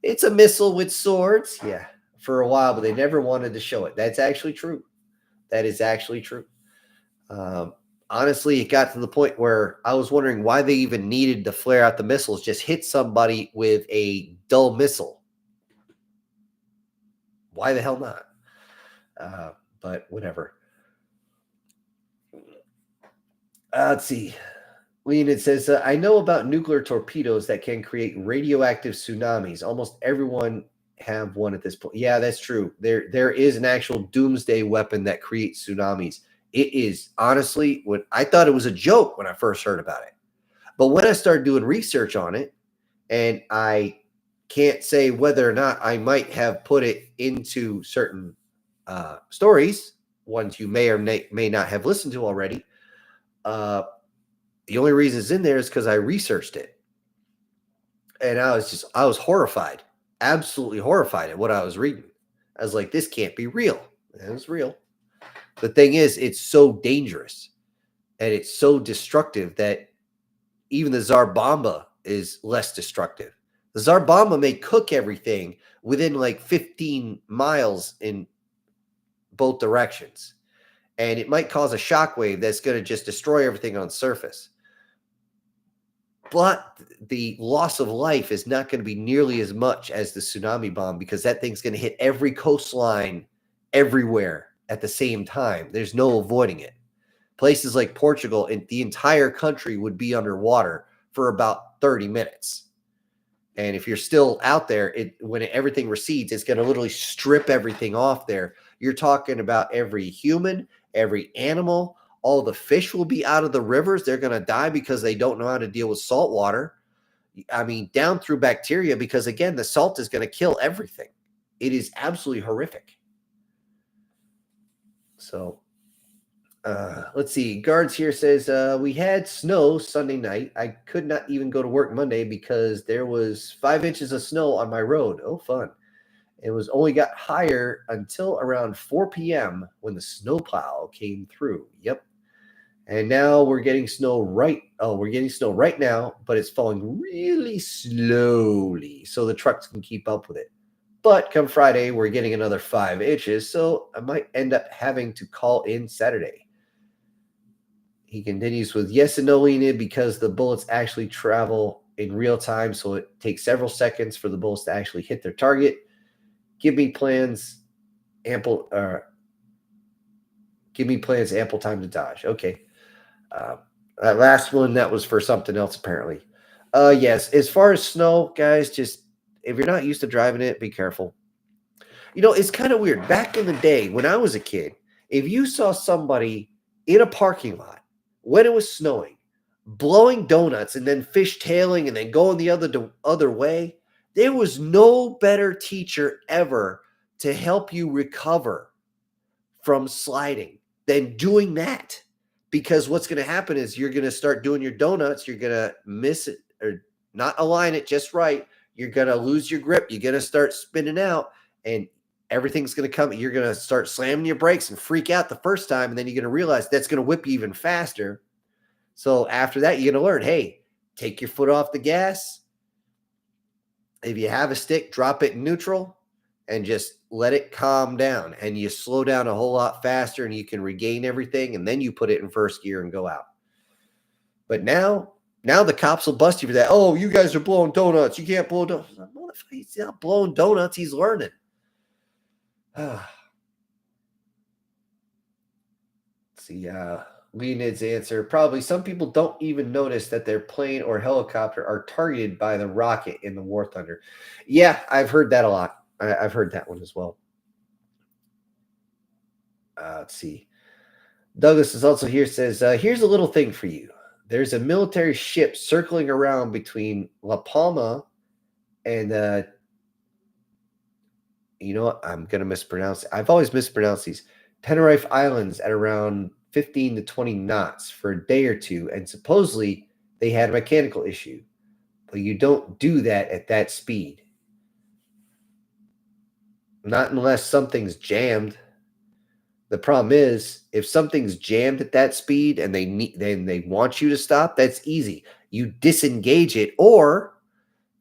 It's a missile with swords. Yeah, for a while, but they never wanted to show it. That's actually true. That is actually true. Um, Honestly, it got to the point where I was wondering why they even needed to flare out the missiles. Just hit somebody with a dull missile. Why the hell not? But whatever. Let's see. Leonid says, I know about nuclear torpedoes that can create radioactive tsunamis. Almost everyone have one at this point. Yeah, that's true. There is an actual doomsday weapon that creates tsunamis. It is honestly what I thought it was a joke when I first heard about it. But when I started doing research on it, and I can't say whether or not I might have put it into certain stories, ones you may or may not have listened to already. The only reason it's in there is because I researched it. And I was horrified, absolutely horrified at what I was reading. I was like, this can't be real. And it was real. The thing is, it's so dangerous and it's so destructive that even the Tsar Bomba is less destructive. The Tsar Bomba may cook everything within like 15 miles in both directions. And it might cause a shockwave that's going to just destroy everything on surface. But the loss of life is not going to be nearly as much as the tsunami bomb because that thing's going to hit every coastline everywhere at the same time. There's no avoiding it. Places like Portugal and the entire country would be underwater for about 30 minutes. And if you're still out there, everything recedes, it's going to literally strip everything off there. You're talking about every human, every animal, all the fish will be out of the rivers. They're going to die because they don't know how to deal with salt water. I mean, down through bacteria, because again, the salt is going to kill everything. It is absolutely horrific. So let's see. Guards here says we had snow Sunday night. I could not even go to work Monday because there was 5 inches of snow on my road. Oh, fun. It was only got higher until around 4 p.m. when the snowplow came through. Yep. And now we're getting snow we're getting snow right now, but it's falling really slowly so the trucks can keep up with it. But come Friday, we're getting another 5 inches, so I might end up having to call in Saturday. He continues with, yes and no, Leonid, because the bullets actually travel in real time, so it takes several seconds for the bullets to actually hit their target. Give me plans ample time to dodge. Okay. That last one, that was for something else, apparently. Yes, as far as snow, guys, just if you're not used to driving it, be careful. You know, it's kind of weird. Back in the day when I was a kid, if you saw somebody in a parking lot when it was snowing, blowing donuts and then fishtailing and then going the other way, there was no better teacher ever to help you recover from sliding than doing that. Because what's going to happen is you're going to start doing your donuts, you're going to miss it or not align it just right. You're going to lose your grip. You're going to start spinning out and everything's going to come. You're going to start slamming your brakes and freak out the first time. And then you're going to realize that's going to whip you even faster. So after that, you're going to learn, hey, take your foot off the gas. If you have a stick, drop it in neutral and just let it calm down. And you slow down a whole lot faster and you can regain everything. And then you put it in first gear and go out. But now Now the cops will bust you for that. Oh, you guys are blowing donuts. You can't blow donuts. He's not blowing donuts. He's learning. See, Leonid's answer. Probably some people don't even notice that their plane or helicopter are targeted by the rocket in the War Thunder. Yeah, I've heard that a lot. I've heard that one as well. Let's see. Douglas is also here, says, here's a little thing for you. There's a military ship circling around between La Palma and, you know what? I'm going to mispronounce it. I've always mispronounced these. Tenerife Islands at around 15 to 20 knots for a day or two. And supposedly they had a mechanical issue. But you don't do that at that speed. Not unless something's jammed. The problem is, if something's jammed at that speed and they want you to stop, that's easy. You disengage it, or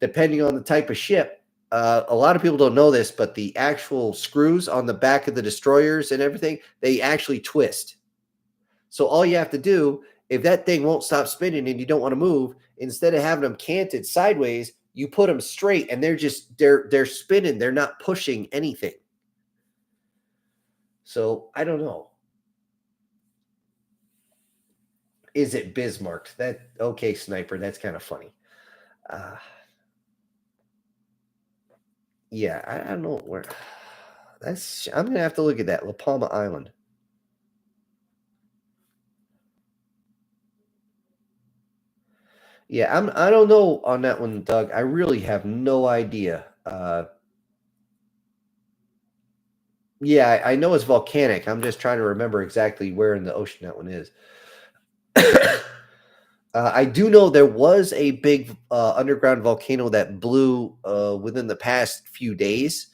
depending on the type of ship, a lot of people don't know this, but the actual screws on the back of the destroyers and everything, they actually twist. So all you have to do, if that thing won't stop spinning and you don't want to move, instead of having them canted sideways, you put them straight, and they're spinning. They're not pushing anything. So I don't know. Is it Bismarck? That okay, Sniper. That's kind of funny. Yeah, I don't know where. I'm gonna have to look at that. La Palma Island. Yeah, I don't know on that one, Doug. I really have no idea. Yeah, I know it's volcanic. I'm just trying to remember exactly where in the ocean that one is. I do know there was a big underground volcano that blew within the past few days.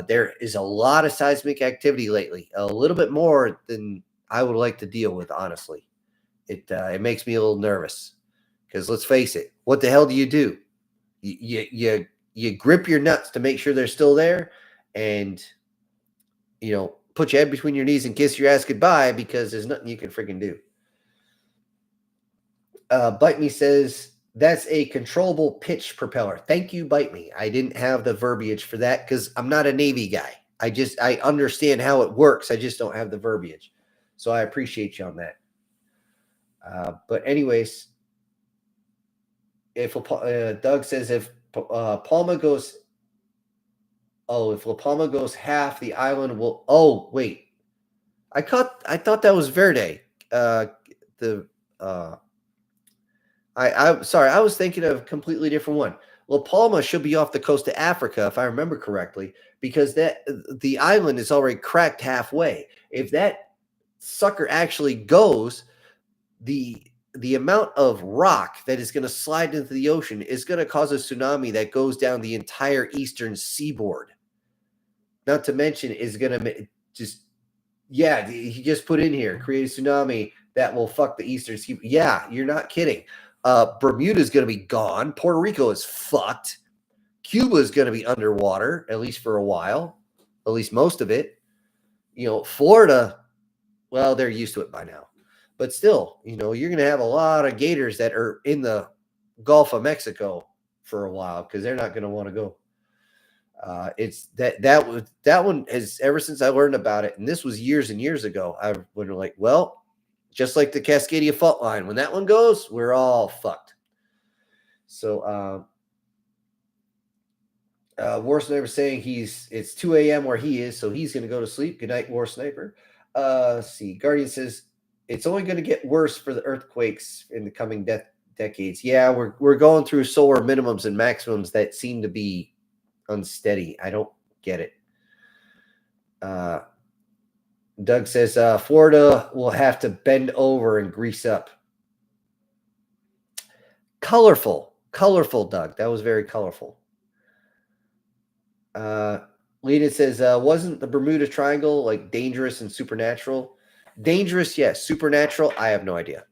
There is a lot of seismic activity lately, a little bit more than I would like to deal with, honestly. It makes me a little nervous because let's face it, what the hell do? You grip your nuts to make sure they're still there, and put your head between your knees and kiss your ass goodbye because there's nothing you can freaking do. Bite Me says that's a controllable pitch propeller. Thank you, Bite Me. I didn't have the verbiage for that because I'm not a Navy guy. I understand how it works. I just don't have the verbiage. So I appreciate you on that. But anyways, if Doug says if Palma goes, if La Palma goes half, the island will. Oh wait, I thought that was Verde. I'm sorry, I was thinking of a completely different one. La Palma should be off the coast of Africa, if I remember correctly, because the island is already cracked halfway. If that sucker actually goes, the amount of rock that is going to slide into the ocean is going to cause a tsunami that goes down the entire eastern seaboard. Not to mention is going to he just put in here, create a tsunami that will fuck the eastern seaboard. Yeah, you're not kidding. Bermuda is going to be gone. Puerto Rico is fucked. Cuba is going to be underwater, at least for a while, at least most of it. Florida, well, they're used to it by now. But still, you're going to have a lot of gators that are in the Gulf of Mexico for a while because they're not going to want to go. It's that one has, ever since I learned about it, and this was years and years ago, I was like, well, just like the Cascadia fault line, when that one goes, we're all fucked. So, War Sniper saying it's 2 a.m. where he is, so he's going to go to sleep. Good night, War Sniper. See, Guardian says it's only going to get worse for the earthquakes in the coming decades. Yeah, we're going through solar minimums and maximums that seem to be unsteady. I don't get it. Doug says Florida will have to bend over and grease up. Colorful, Doug. That was very colorful. Lena says, wasn't the Bermuda Triangle like dangerous and supernatural? Dangerous, yes. Supernatural, I have no idea.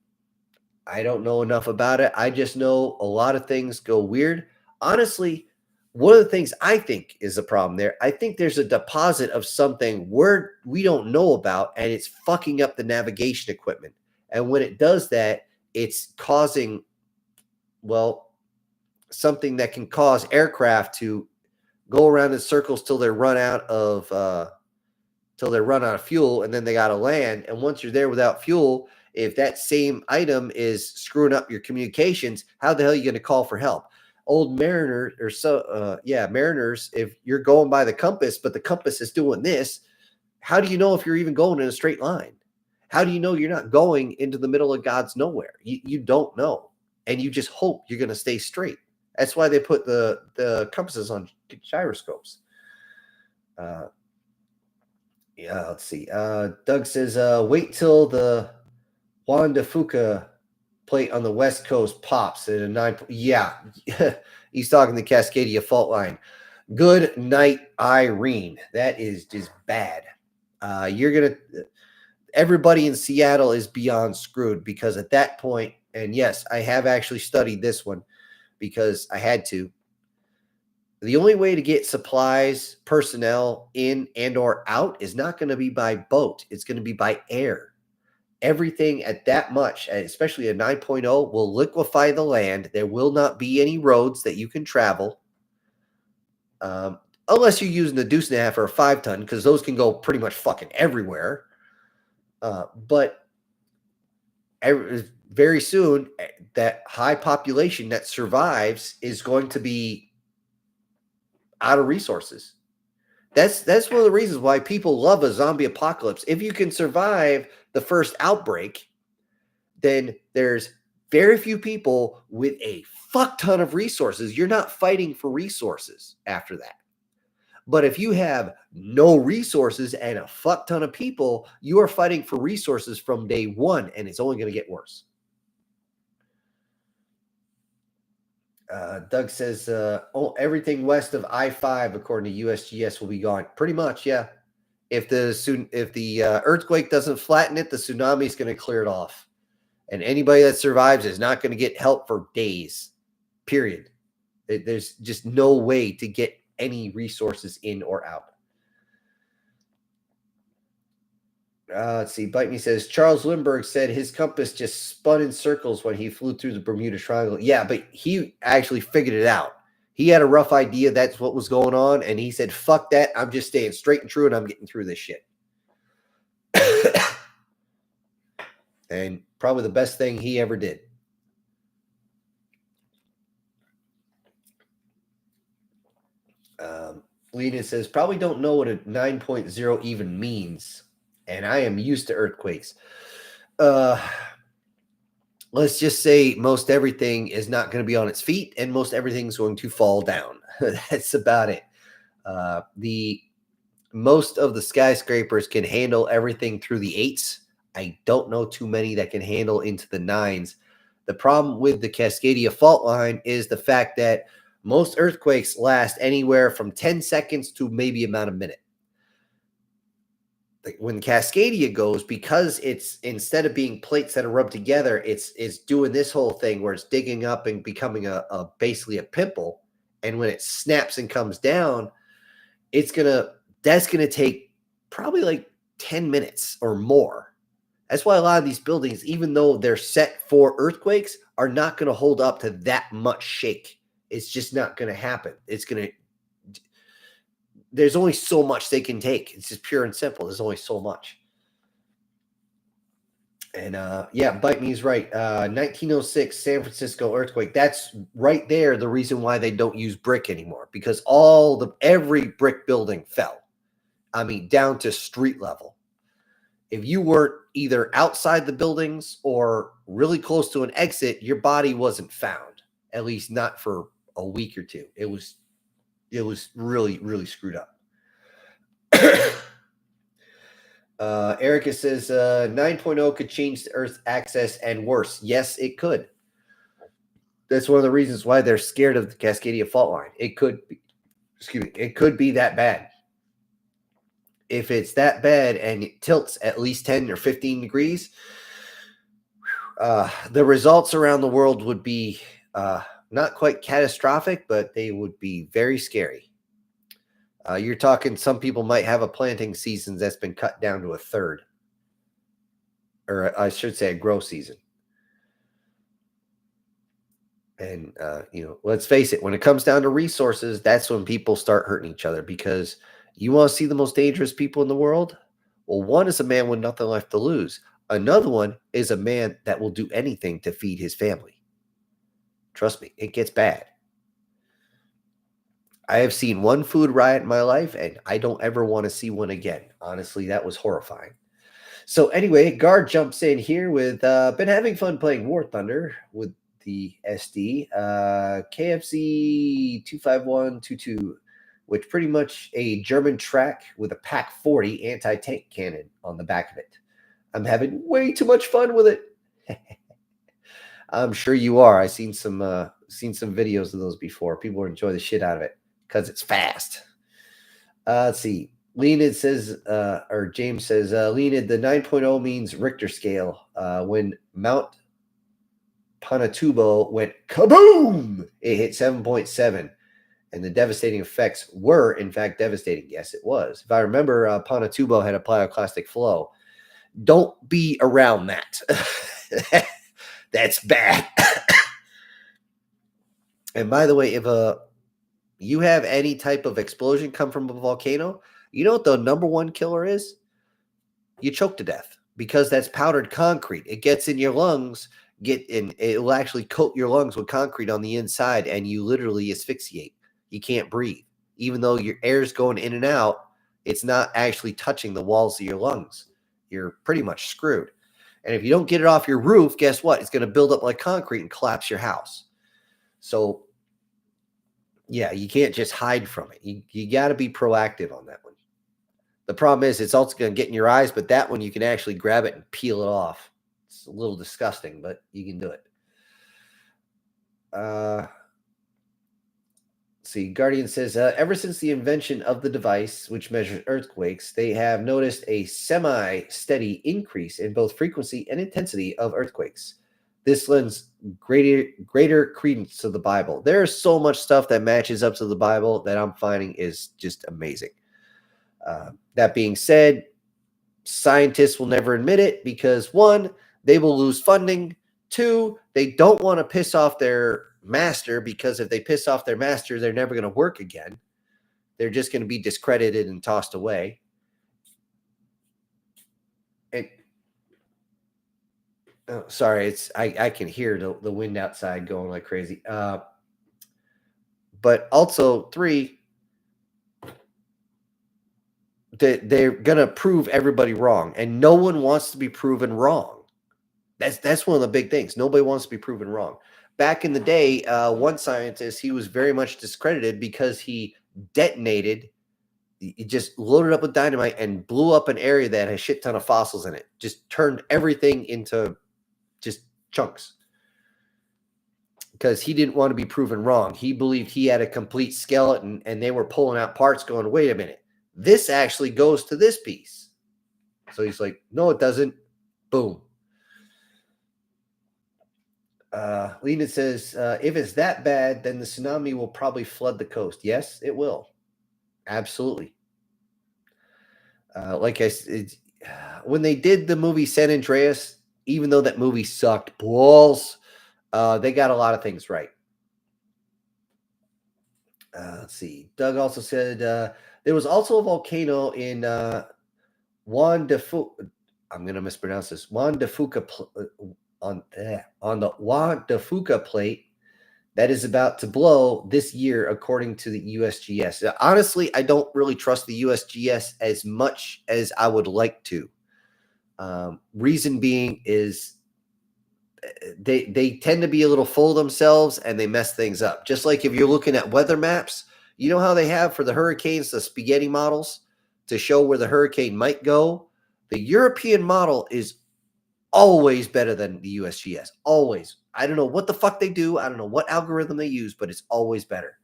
I don't know enough about it. I just know a lot of things go weird. Honestly, one of the things I think is the problem there, I think there's a deposit of something we don't know about, and it's fucking up the navigation equipment. And when it does that, it's causing well, something that can cause aircraft to go around in circles till they run out of fuel, and then they got to land. And once you're there without fuel, if that same item is screwing up your communications, how the hell are you going to call for help? Old mariners, mariners, if you're going by the compass, but the compass is doing this, how do you know if you're even going in a straight line? How do you know you're not going into the middle of God's nowhere? You don't know. And you just hope you're going to stay straight. That's why they put the compasses on gyroscopes. Let's see. Doug says, wait till the Juan de Fuca plate on the West Coast pops at a 9. Yeah, he's talking the Cascadia fault line. Good night, Irene. That is just bad. Everybody in Seattle is beyond screwed, because at that point, and yes, I have actually studied this one because I had to. The only way to get supplies, personnel in and or out is not going to be by boat. It's going to be by air. Everything at that much, especially a 9.0, will liquefy the land. There will not be any roads that you can travel. Unless you're using a 2.5 or a 5-ton, because those can go pretty much fucking everywhere. But very soon, that high population that survives is going to be out of resources. That's one of the reasons why people love a zombie apocalypse. If you can survive the first outbreak, then there's very few people with a fuck ton of resources. You're not fighting for resources after that. But if you have no resources and a fuck ton of people, you are fighting for resources from day one, and it's only going to get worse. Doug says, everything west of I-5, according to USGS, will be gone. Pretty much, yeah. If the earthquake doesn't flatten it, the tsunami is going to clear it off. And anybody that survives is not going to get help for days, period. There's just no way to get any resources in or out. Let's see. Bite Me says, Charles Lindbergh said his compass just spun in circles when he flew through the Bermuda Triangle. Yeah, but he actually figured it out. He had a rough idea that's what was going on, and he said, fuck that. I'm just staying straight and true, and I'm getting through this shit. And probably the best thing he ever did. Lena says, probably don't know what a 9.0 even means, and I am used to earthquakes. Let's just say most everything is not going to be on its feet, and most everything's going to fall down. That's about it. Most of the skyscrapers can handle everything through the 8s. I don't know too many that can handle into the 9s. The problem with the Cascadia fault line is the fact that most earthquakes last anywhere from 10 seconds to maybe about a minute. When Cascadia goes, because it's, instead of being plates that are rubbed together, it's doing this whole thing where it's digging up and becoming basically a pimple. And when it snaps and comes down, that's gonna take probably like 10 minutes or more. That's why a lot of these buildings, even though they're set for earthquakes, are not going to hold up to that much shake. It's just not going to happen. There's only so much they can take. It's just pure and simple. There's only so much. And Bite Me's right. 1906 San Francisco earthquake. That's right there the reason why they don't use brick anymore, because every brick building fell. I mean, down to street level. If you weren't either outside the buildings or really close to an exit, your body wasn't found, at least not for a week or two. It was really, really screwed up. Erica says 9.0 could change the Earth's axis and worse. Yes, it could. That's one of the reasons why they're scared of the Cascadia fault line. It could be that bad. If it's that bad and it tilts at least 10 or 15 degrees, the results around the world would be not quite catastrophic, but they would be very scary. You're talking, some people might have a planting season that's been cut down to a third. Or I should say a grow season. And let's face it, when it comes down to resources, that's when people start hurting each other, because you want to see the most dangerous people in the world? Well, one is a man with nothing left to lose. Another one is a man that will do anything to feed his family. Trust me, it gets bad. I have seen one food riot in my life, and I don't ever want to see one again. Honestly, that was horrifying. So anyway, Guard jumps in here with been having fun playing War Thunder with the SD KFC 25122, which pretty much a German track with a Pack 40 anti-tank cannon on the back of it. I'm having way too much fun with it. I'm sure you are. I've seen some videos of those before. People enjoy the shit out of it because it's fast. Let's see. Leonid says, or James says, Leonid, the 9.0 means Richter scale. When Mount Panatubo went kaboom, it hit 7.7. And the devastating effects were, in fact, devastating. Yes, it was. If I remember, Panatubo had a pyroclastic flow. Don't be around that. That's bad. And by the way, if you have any type of explosion come from a volcano, you know what the number one killer is? You choke to death, because that's powdered concrete. It gets in your lungs, it will actually coat your lungs with concrete on the inside, and you literally asphyxiate. You can't breathe. Even though your air's going in and out, it's not actually touching the walls of your lungs. You're pretty much screwed. And if you don't get it off your roof, guess what? It's going to build up like concrete and collapse your house. So yeah, you can't just hide from it. You got to be proactive on that one. The problem is it's also going to get in your eyes, but that one you can actually grab it and peel it off. It's a little disgusting, but you can do it. See, Guardian says, ever since the invention of the device, which measures earthquakes, they have noticed a semi-steady increase in both frequency and intensity of earthquakes. This lends greater credence to the Bible. There's so much stuff that matches up to the Bible that I'm finding is just amazing. That being said, scientists will never admit it because, one, they will lose funding. Two, they don't want to piss off their master, because if they piss off their master, they're never going to work again. They're just going to be discredited and tossed away. And oh, sorry, I can hear the wind outside going like crazy. But also, three, they're going to prove everybody wrong, and no one wants to be proven wrong. That's one of the big things. Nobody wants to be proven wrong. Back in the day, one scientist, he was very much discredited because he detonated, he just loaded up with dynamite and blew up an area that had a shit ton of fossils in it. Just turned everything into just chunks, because he didn't want to be proven wrong. He believed he had a complete skeleton, and they were pulling out parts going, wait a minute, this actually goes to this piece. So he's like, no, it doesn't. Boom. Lena says, if it's that bad, then the tsunami will probably flood the coast. Yes, it will. Absolutely. Like I said, when they did the movie San Andreas, even though that movie sucked balls, they got a lot of things right. Let's see. Doug also said there was also a volcano in Juan de Fuca. I'm going to mispronounce this. Juan de Fuca on the Juan de Fuca plate that is about to blow this year, according to the USGS. Honestly, I don't really trust the USGS as much as I would like to. Reason being is they tend to be a little full of themselves, and they mess things up. Just like if you're looking at weather maps, you know how they have for the hurricanes the spaghetti models to show where the hurricane might go? The European model is always better than the USGS. Always. I don't know what the fuck they do. I don't know what algorithm they use, but it's always better.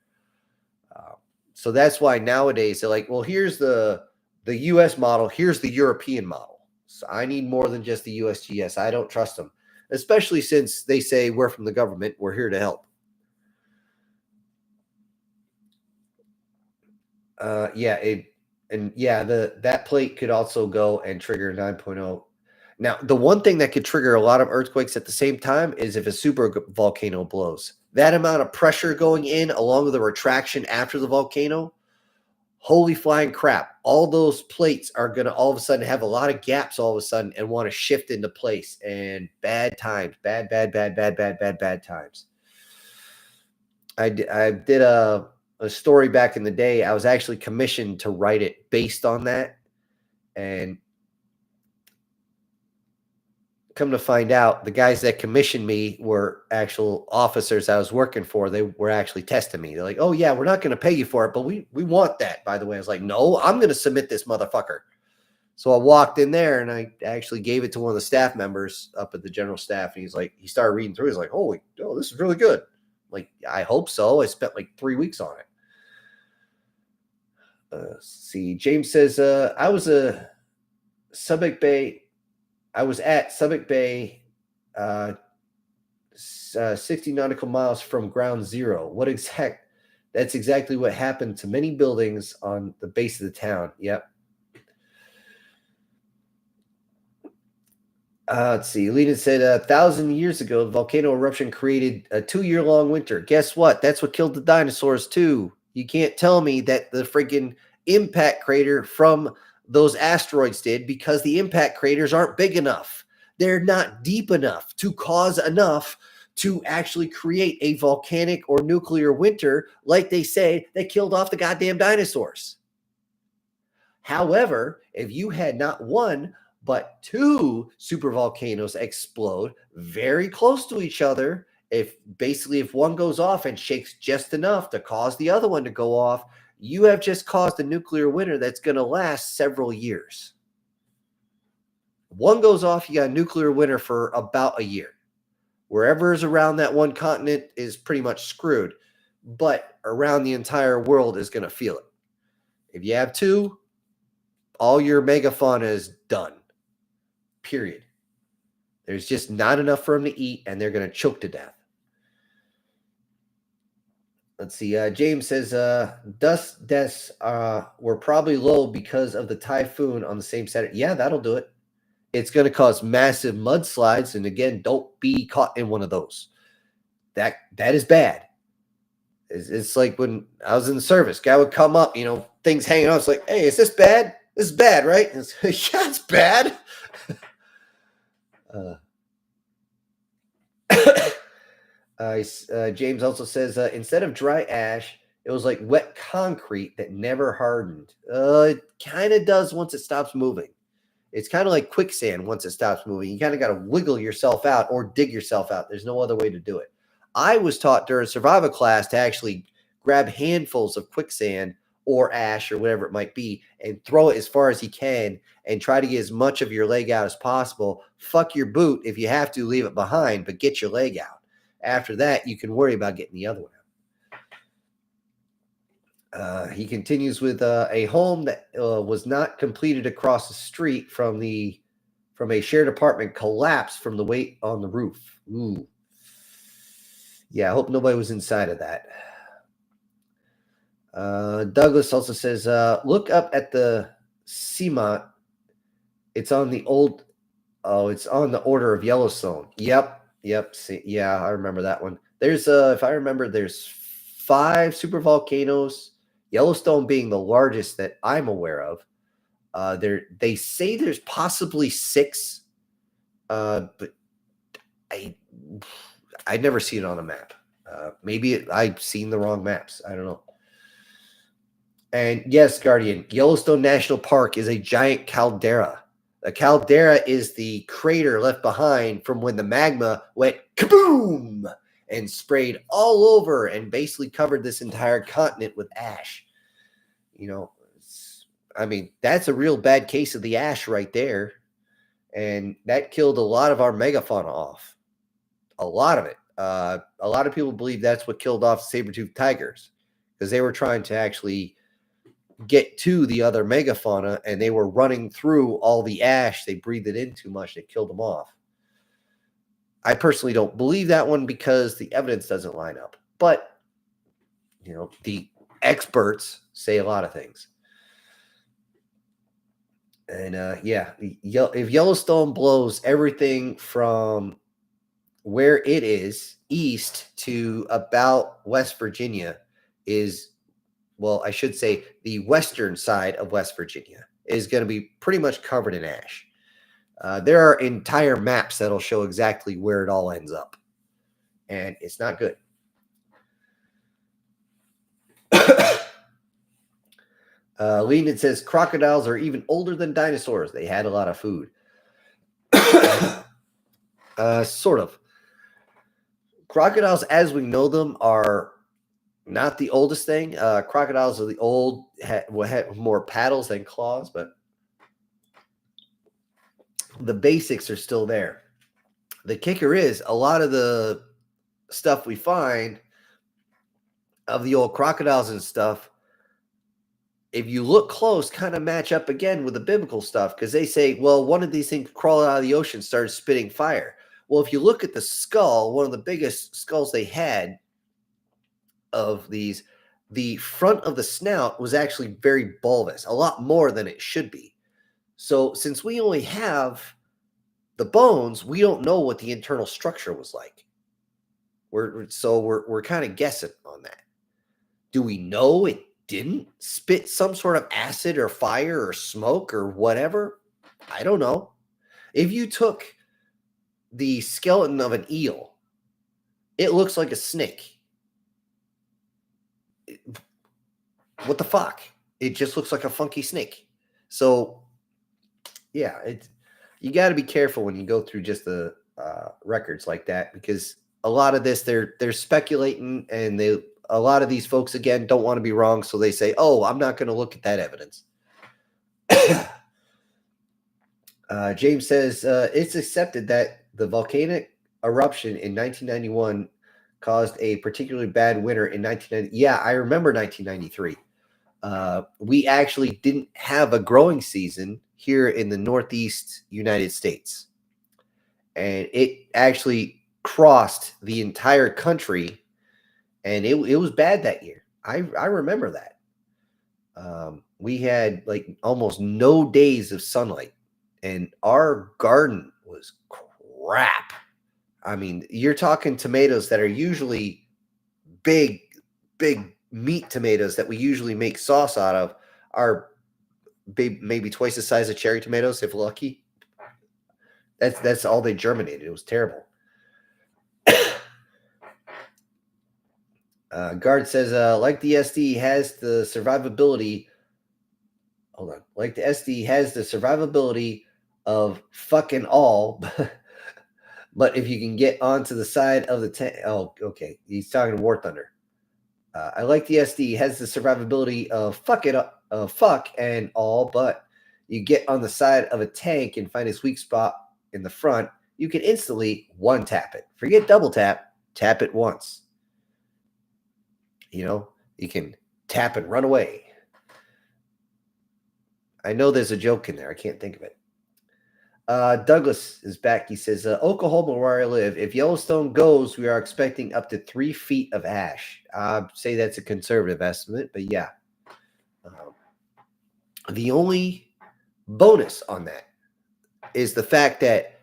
So that's why nowadays they're like, well, here's the US model, here's the European model. So I need more than just the USGS. I don't trust them, especially since they say we're from the government. We're here to help. That plate could also go and trigger 9.0. Now, the one thing that could trigger a lot of earthquakes at the same time is if a super volcano blows. That amount of pressure going in along with the retraction after the volcano, holy flying crap. All those plates are going to all of a sudden have a lot of gaps all of a sudden and want to shift into place. And bad times, bad times. I did a story back in the day. I was actually commissioned to write it based on that. And come to find out, the guys that commissioned me were actual officers I was working for. They were actually testing me. They're like, "Oh yeah, we're not going to pay you for it, but we want that." By the way, I was like, "No, I'm going to submit this motherfucker." So I walked in there and I actually gave it to one of the staff members up at the general staff, and he's like, he started reading through. He's like, "Holy, oh, this is really good." I'm like, I hope so. I spent like 3 weeks on it. See, James says, I was at Subic Bay, 60 nautical miles from ground zero. That's exactly what happened to many buildings on the base of the town. Yep. Let's see. Lena said 1,000 years ago, the volcano eruption created a 2-year-long winter. Guess what? That's what killed the dinosaurs too. You can't tell me that the freaking impact crater from those asteroids did, because the impact craters aren't big enough. They're not deep enough to cause enough to actually create a volcanic or nuclear winter, like they say, that killed off the goddamn dinosaurs. However, if you had not one, but 2 supervolcanoes explode very close to each other, if one goes off and shakes just enough to cause the other one to go off, you have just caused a nuclear winter that's going to last several years. One goes off, you got a nuclear winter for about a year. Wherever is around that one continent is pretty much screwed, but around the entire world is going to feel it. If you have 2, all your megafauna is done. Period. There's just not enough for them to eat, and they're going to choke to death. Let's see. James says dust deaths were probably low because of the typhoon on the same Saturday. Yeah, that'll do it. It's going to cause massive mudslides, and again, don't be caught in one of those. That is bad. It's like when I was in the service, guy would come up, things hanging out. It's like, hey, is this bad? This is bad, right? And it's, yeah, it's bad. James also says, instead of dry ash, it was like wet concrete that never hardened. It kind of does once it stops moving. It's kind of like quicksand once it stops moving. You kind of got to wiggle yourself out or dig yourself out. There's no other way to do it. I was taught during survival class to actually grab handfuls of quicksand or ash or whatever it might be and throw it as far as you can and try to get as much of your leg out as possible. Fuck your boot. If you have to, leave it behind, but get your leg out. After that, you can worry about getting the other one out. He continues with a home that was not completed across the street from a shared apartment collapsed from the weight on the roof. Ooh. Yeah, I hope nobody was inside of that. Douglas also says, look up at the Seamont. It's on the Order of Yellowstone. Yep. See, yeah, I remember that one. There's if I remember, there's 5 super volcanoes, Yellowstone being the largest that I'm aware of. They say there's possibly 6, but I'd never seen it on a map. Maybe I've seen the wrong maps. I don't know. And yes, Guardian, Yellowstone National Park is a giant caldera. The caldera is the crater left behind from when the magma went kaboom and sprayed all over and basically covered this entire continent with ash. That's a real bad case of the ash right there. And that killed a lot of our megafauna off. A lot of it. A lot of people believe that's what killed off saber-toothed tigers, because they were trying to actually get to the other megafauna and they were running through all the ash. They breathed it in too much. They killed them off. I personally don't believe that one because the evidence doesn't line up. But, the experts say a lot of things. And yeah, if Yellowstone blows everything from where it is east to about West Virginia is, well, I should say the western side of West Virginia is going to be pretty much covered in ash. There are entire maps that'll show exactly where it all ends up, and it's not good. Lenin says crocodiles are even older than dinosaurs. They had a lot of food. Sort of. Crocodiles, as we know them, are not the oldest thing. Crocodiles are the old, have more paddles than claws, but the basics are still there. The kicker is a lot of the stuff we find of the old crocodiles and stuff, if you look close, kind of match up again with the biblical stuff, because they say, well, one of these things crawled out of the ocean, started spitting fire. Well, if you look at the skull, one of the biggest skulls they had of these, the front of the snout was actually very bulbous, a lot more than it should be. So since we only have the bones, we don't know what the internal structure was like. We're kind of guessing on that. Do we know it didn't spit some sort of acid or fire or smoke or whatever? I don't know. If you took the skeleton of an eel, it looks like a snake. What the fuck? It just looks like a funky snake. So, yeah, you got to be careful when you go through just the records like that, because a lot of this they're speculating, and a lot of these folks again don't want to be wrong, so they say, "Oh, I'm not going to look at that evidence." James says it's accepted that the volcanic eruption in 1991 caused a particularly bad winter in 1990. Yeah, I remember 1993. We actually didn't have a growing season here in the Northeast United States, and it actually crossed the entire country, and it was bad that year. I remember that. We had like almost no days of sunlight, and our garden was crap. I mean, you're talking tomatoes that are usually big meat tomatoes that we usually make sauce out of are maybe twice the size of cherry tomatoes, if lucky. That's all they germinated. It was terrible. Guard says, like the SD has the survivability. Hold on. Like the SD has the survivability of fucking all, but if you can get onto the side of the tank. Oh, okay. He's talking to War Thunder. I like the SD has the survivability of fuck and all, but you get on the side of a tank and find its weak spot in the front, you can instantly one tap it. Forget double tap, tap it once. You know, you can tap and run away. I know there's a joke in there. I can't think of it. Douglas is back. He says, Oklahoma, where I live, if Yellowstone goes, we are expecting up to 3 feet of ash. I'd say that's a conservative estimate, but yeah. The only bonus on that is the fact that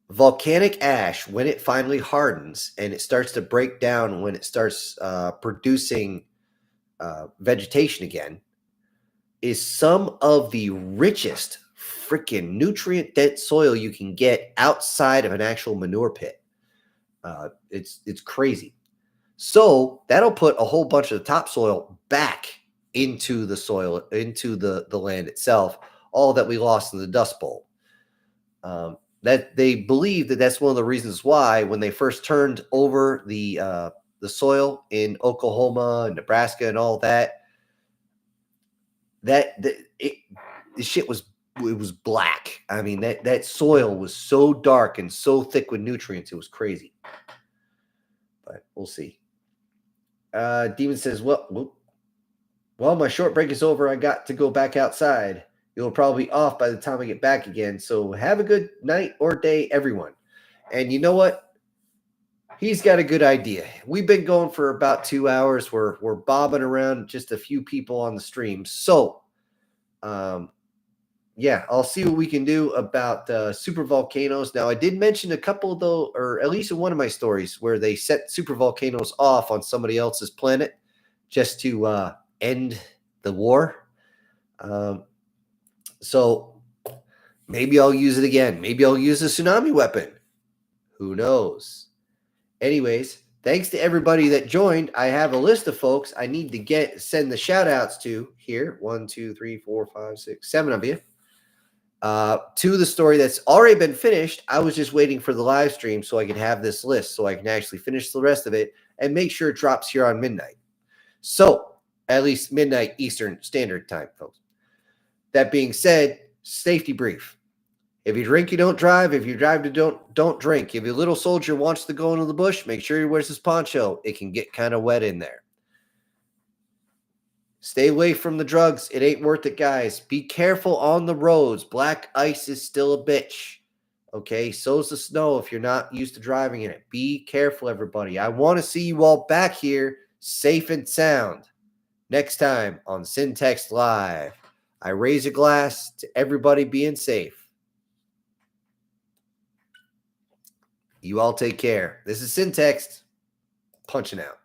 volcanic ash, when it finally hardens and it starts to break down, when it starts producing vegetation again, is some of the richest freaking nutrient dense soil you can get outside of an actual manure pit. It's crazy. So that'll put a whole bunch of the topsoil back into the soil, into the land itself, all that we lost in the Dust Bowl. That they believe that's one of the reasons why when they first turned over the soil in Oklahoma and Nebraska and all that, the shit was black. I mean, that soil was so dark and so thick with nutrients, it was crazy. But we'll see. Demon says, well, my short break is over. I got to go back outside. You'll probably be off by the time I get back again. So have a good night or day, everyone. And you know what? He's got a good idea. We've been going for about 2 hours. We're bobbing around just a few people on the stream. So yeah, I'll see what we can do about super volcanoes. Now, I did mention a couple though, or at least in one of my stories, where they set super volcanoes off on somebody else's planet just to end the war. Um, so maybe I'll use it again. Maybe I'll use a tsunami weapon. Who knows? Anyways, thanks to everybody that joined. I have a list of folks I need to send the shout outs to here. 1, 2, 3, 4, 5, 6, 7 of you. To the story that's already been finished. I was just waiting for the live stream so I could have this list so I can actually finish the rest of it and make sure it drops here on midnight. So, at least midnight Eastern Standard Time, folks. That being said, safety brief. If you drink, you don't drive. If you drive, don't drink. If your little soldier wants to go into the bush, make sure he wears his poncho. It can get kind of wet in there. Stay away from the drugs. It ain't worth it, guys. Be careful on the roads. Black ice is still a bitch. Okay, so's the snow if you're not used to driving in it. Be careful, everybody. I want to see you all back here, safe and sound. Next time on Syntext Live, I raise a glass to everybody being safe. You all take care. This is Syntext, punching out.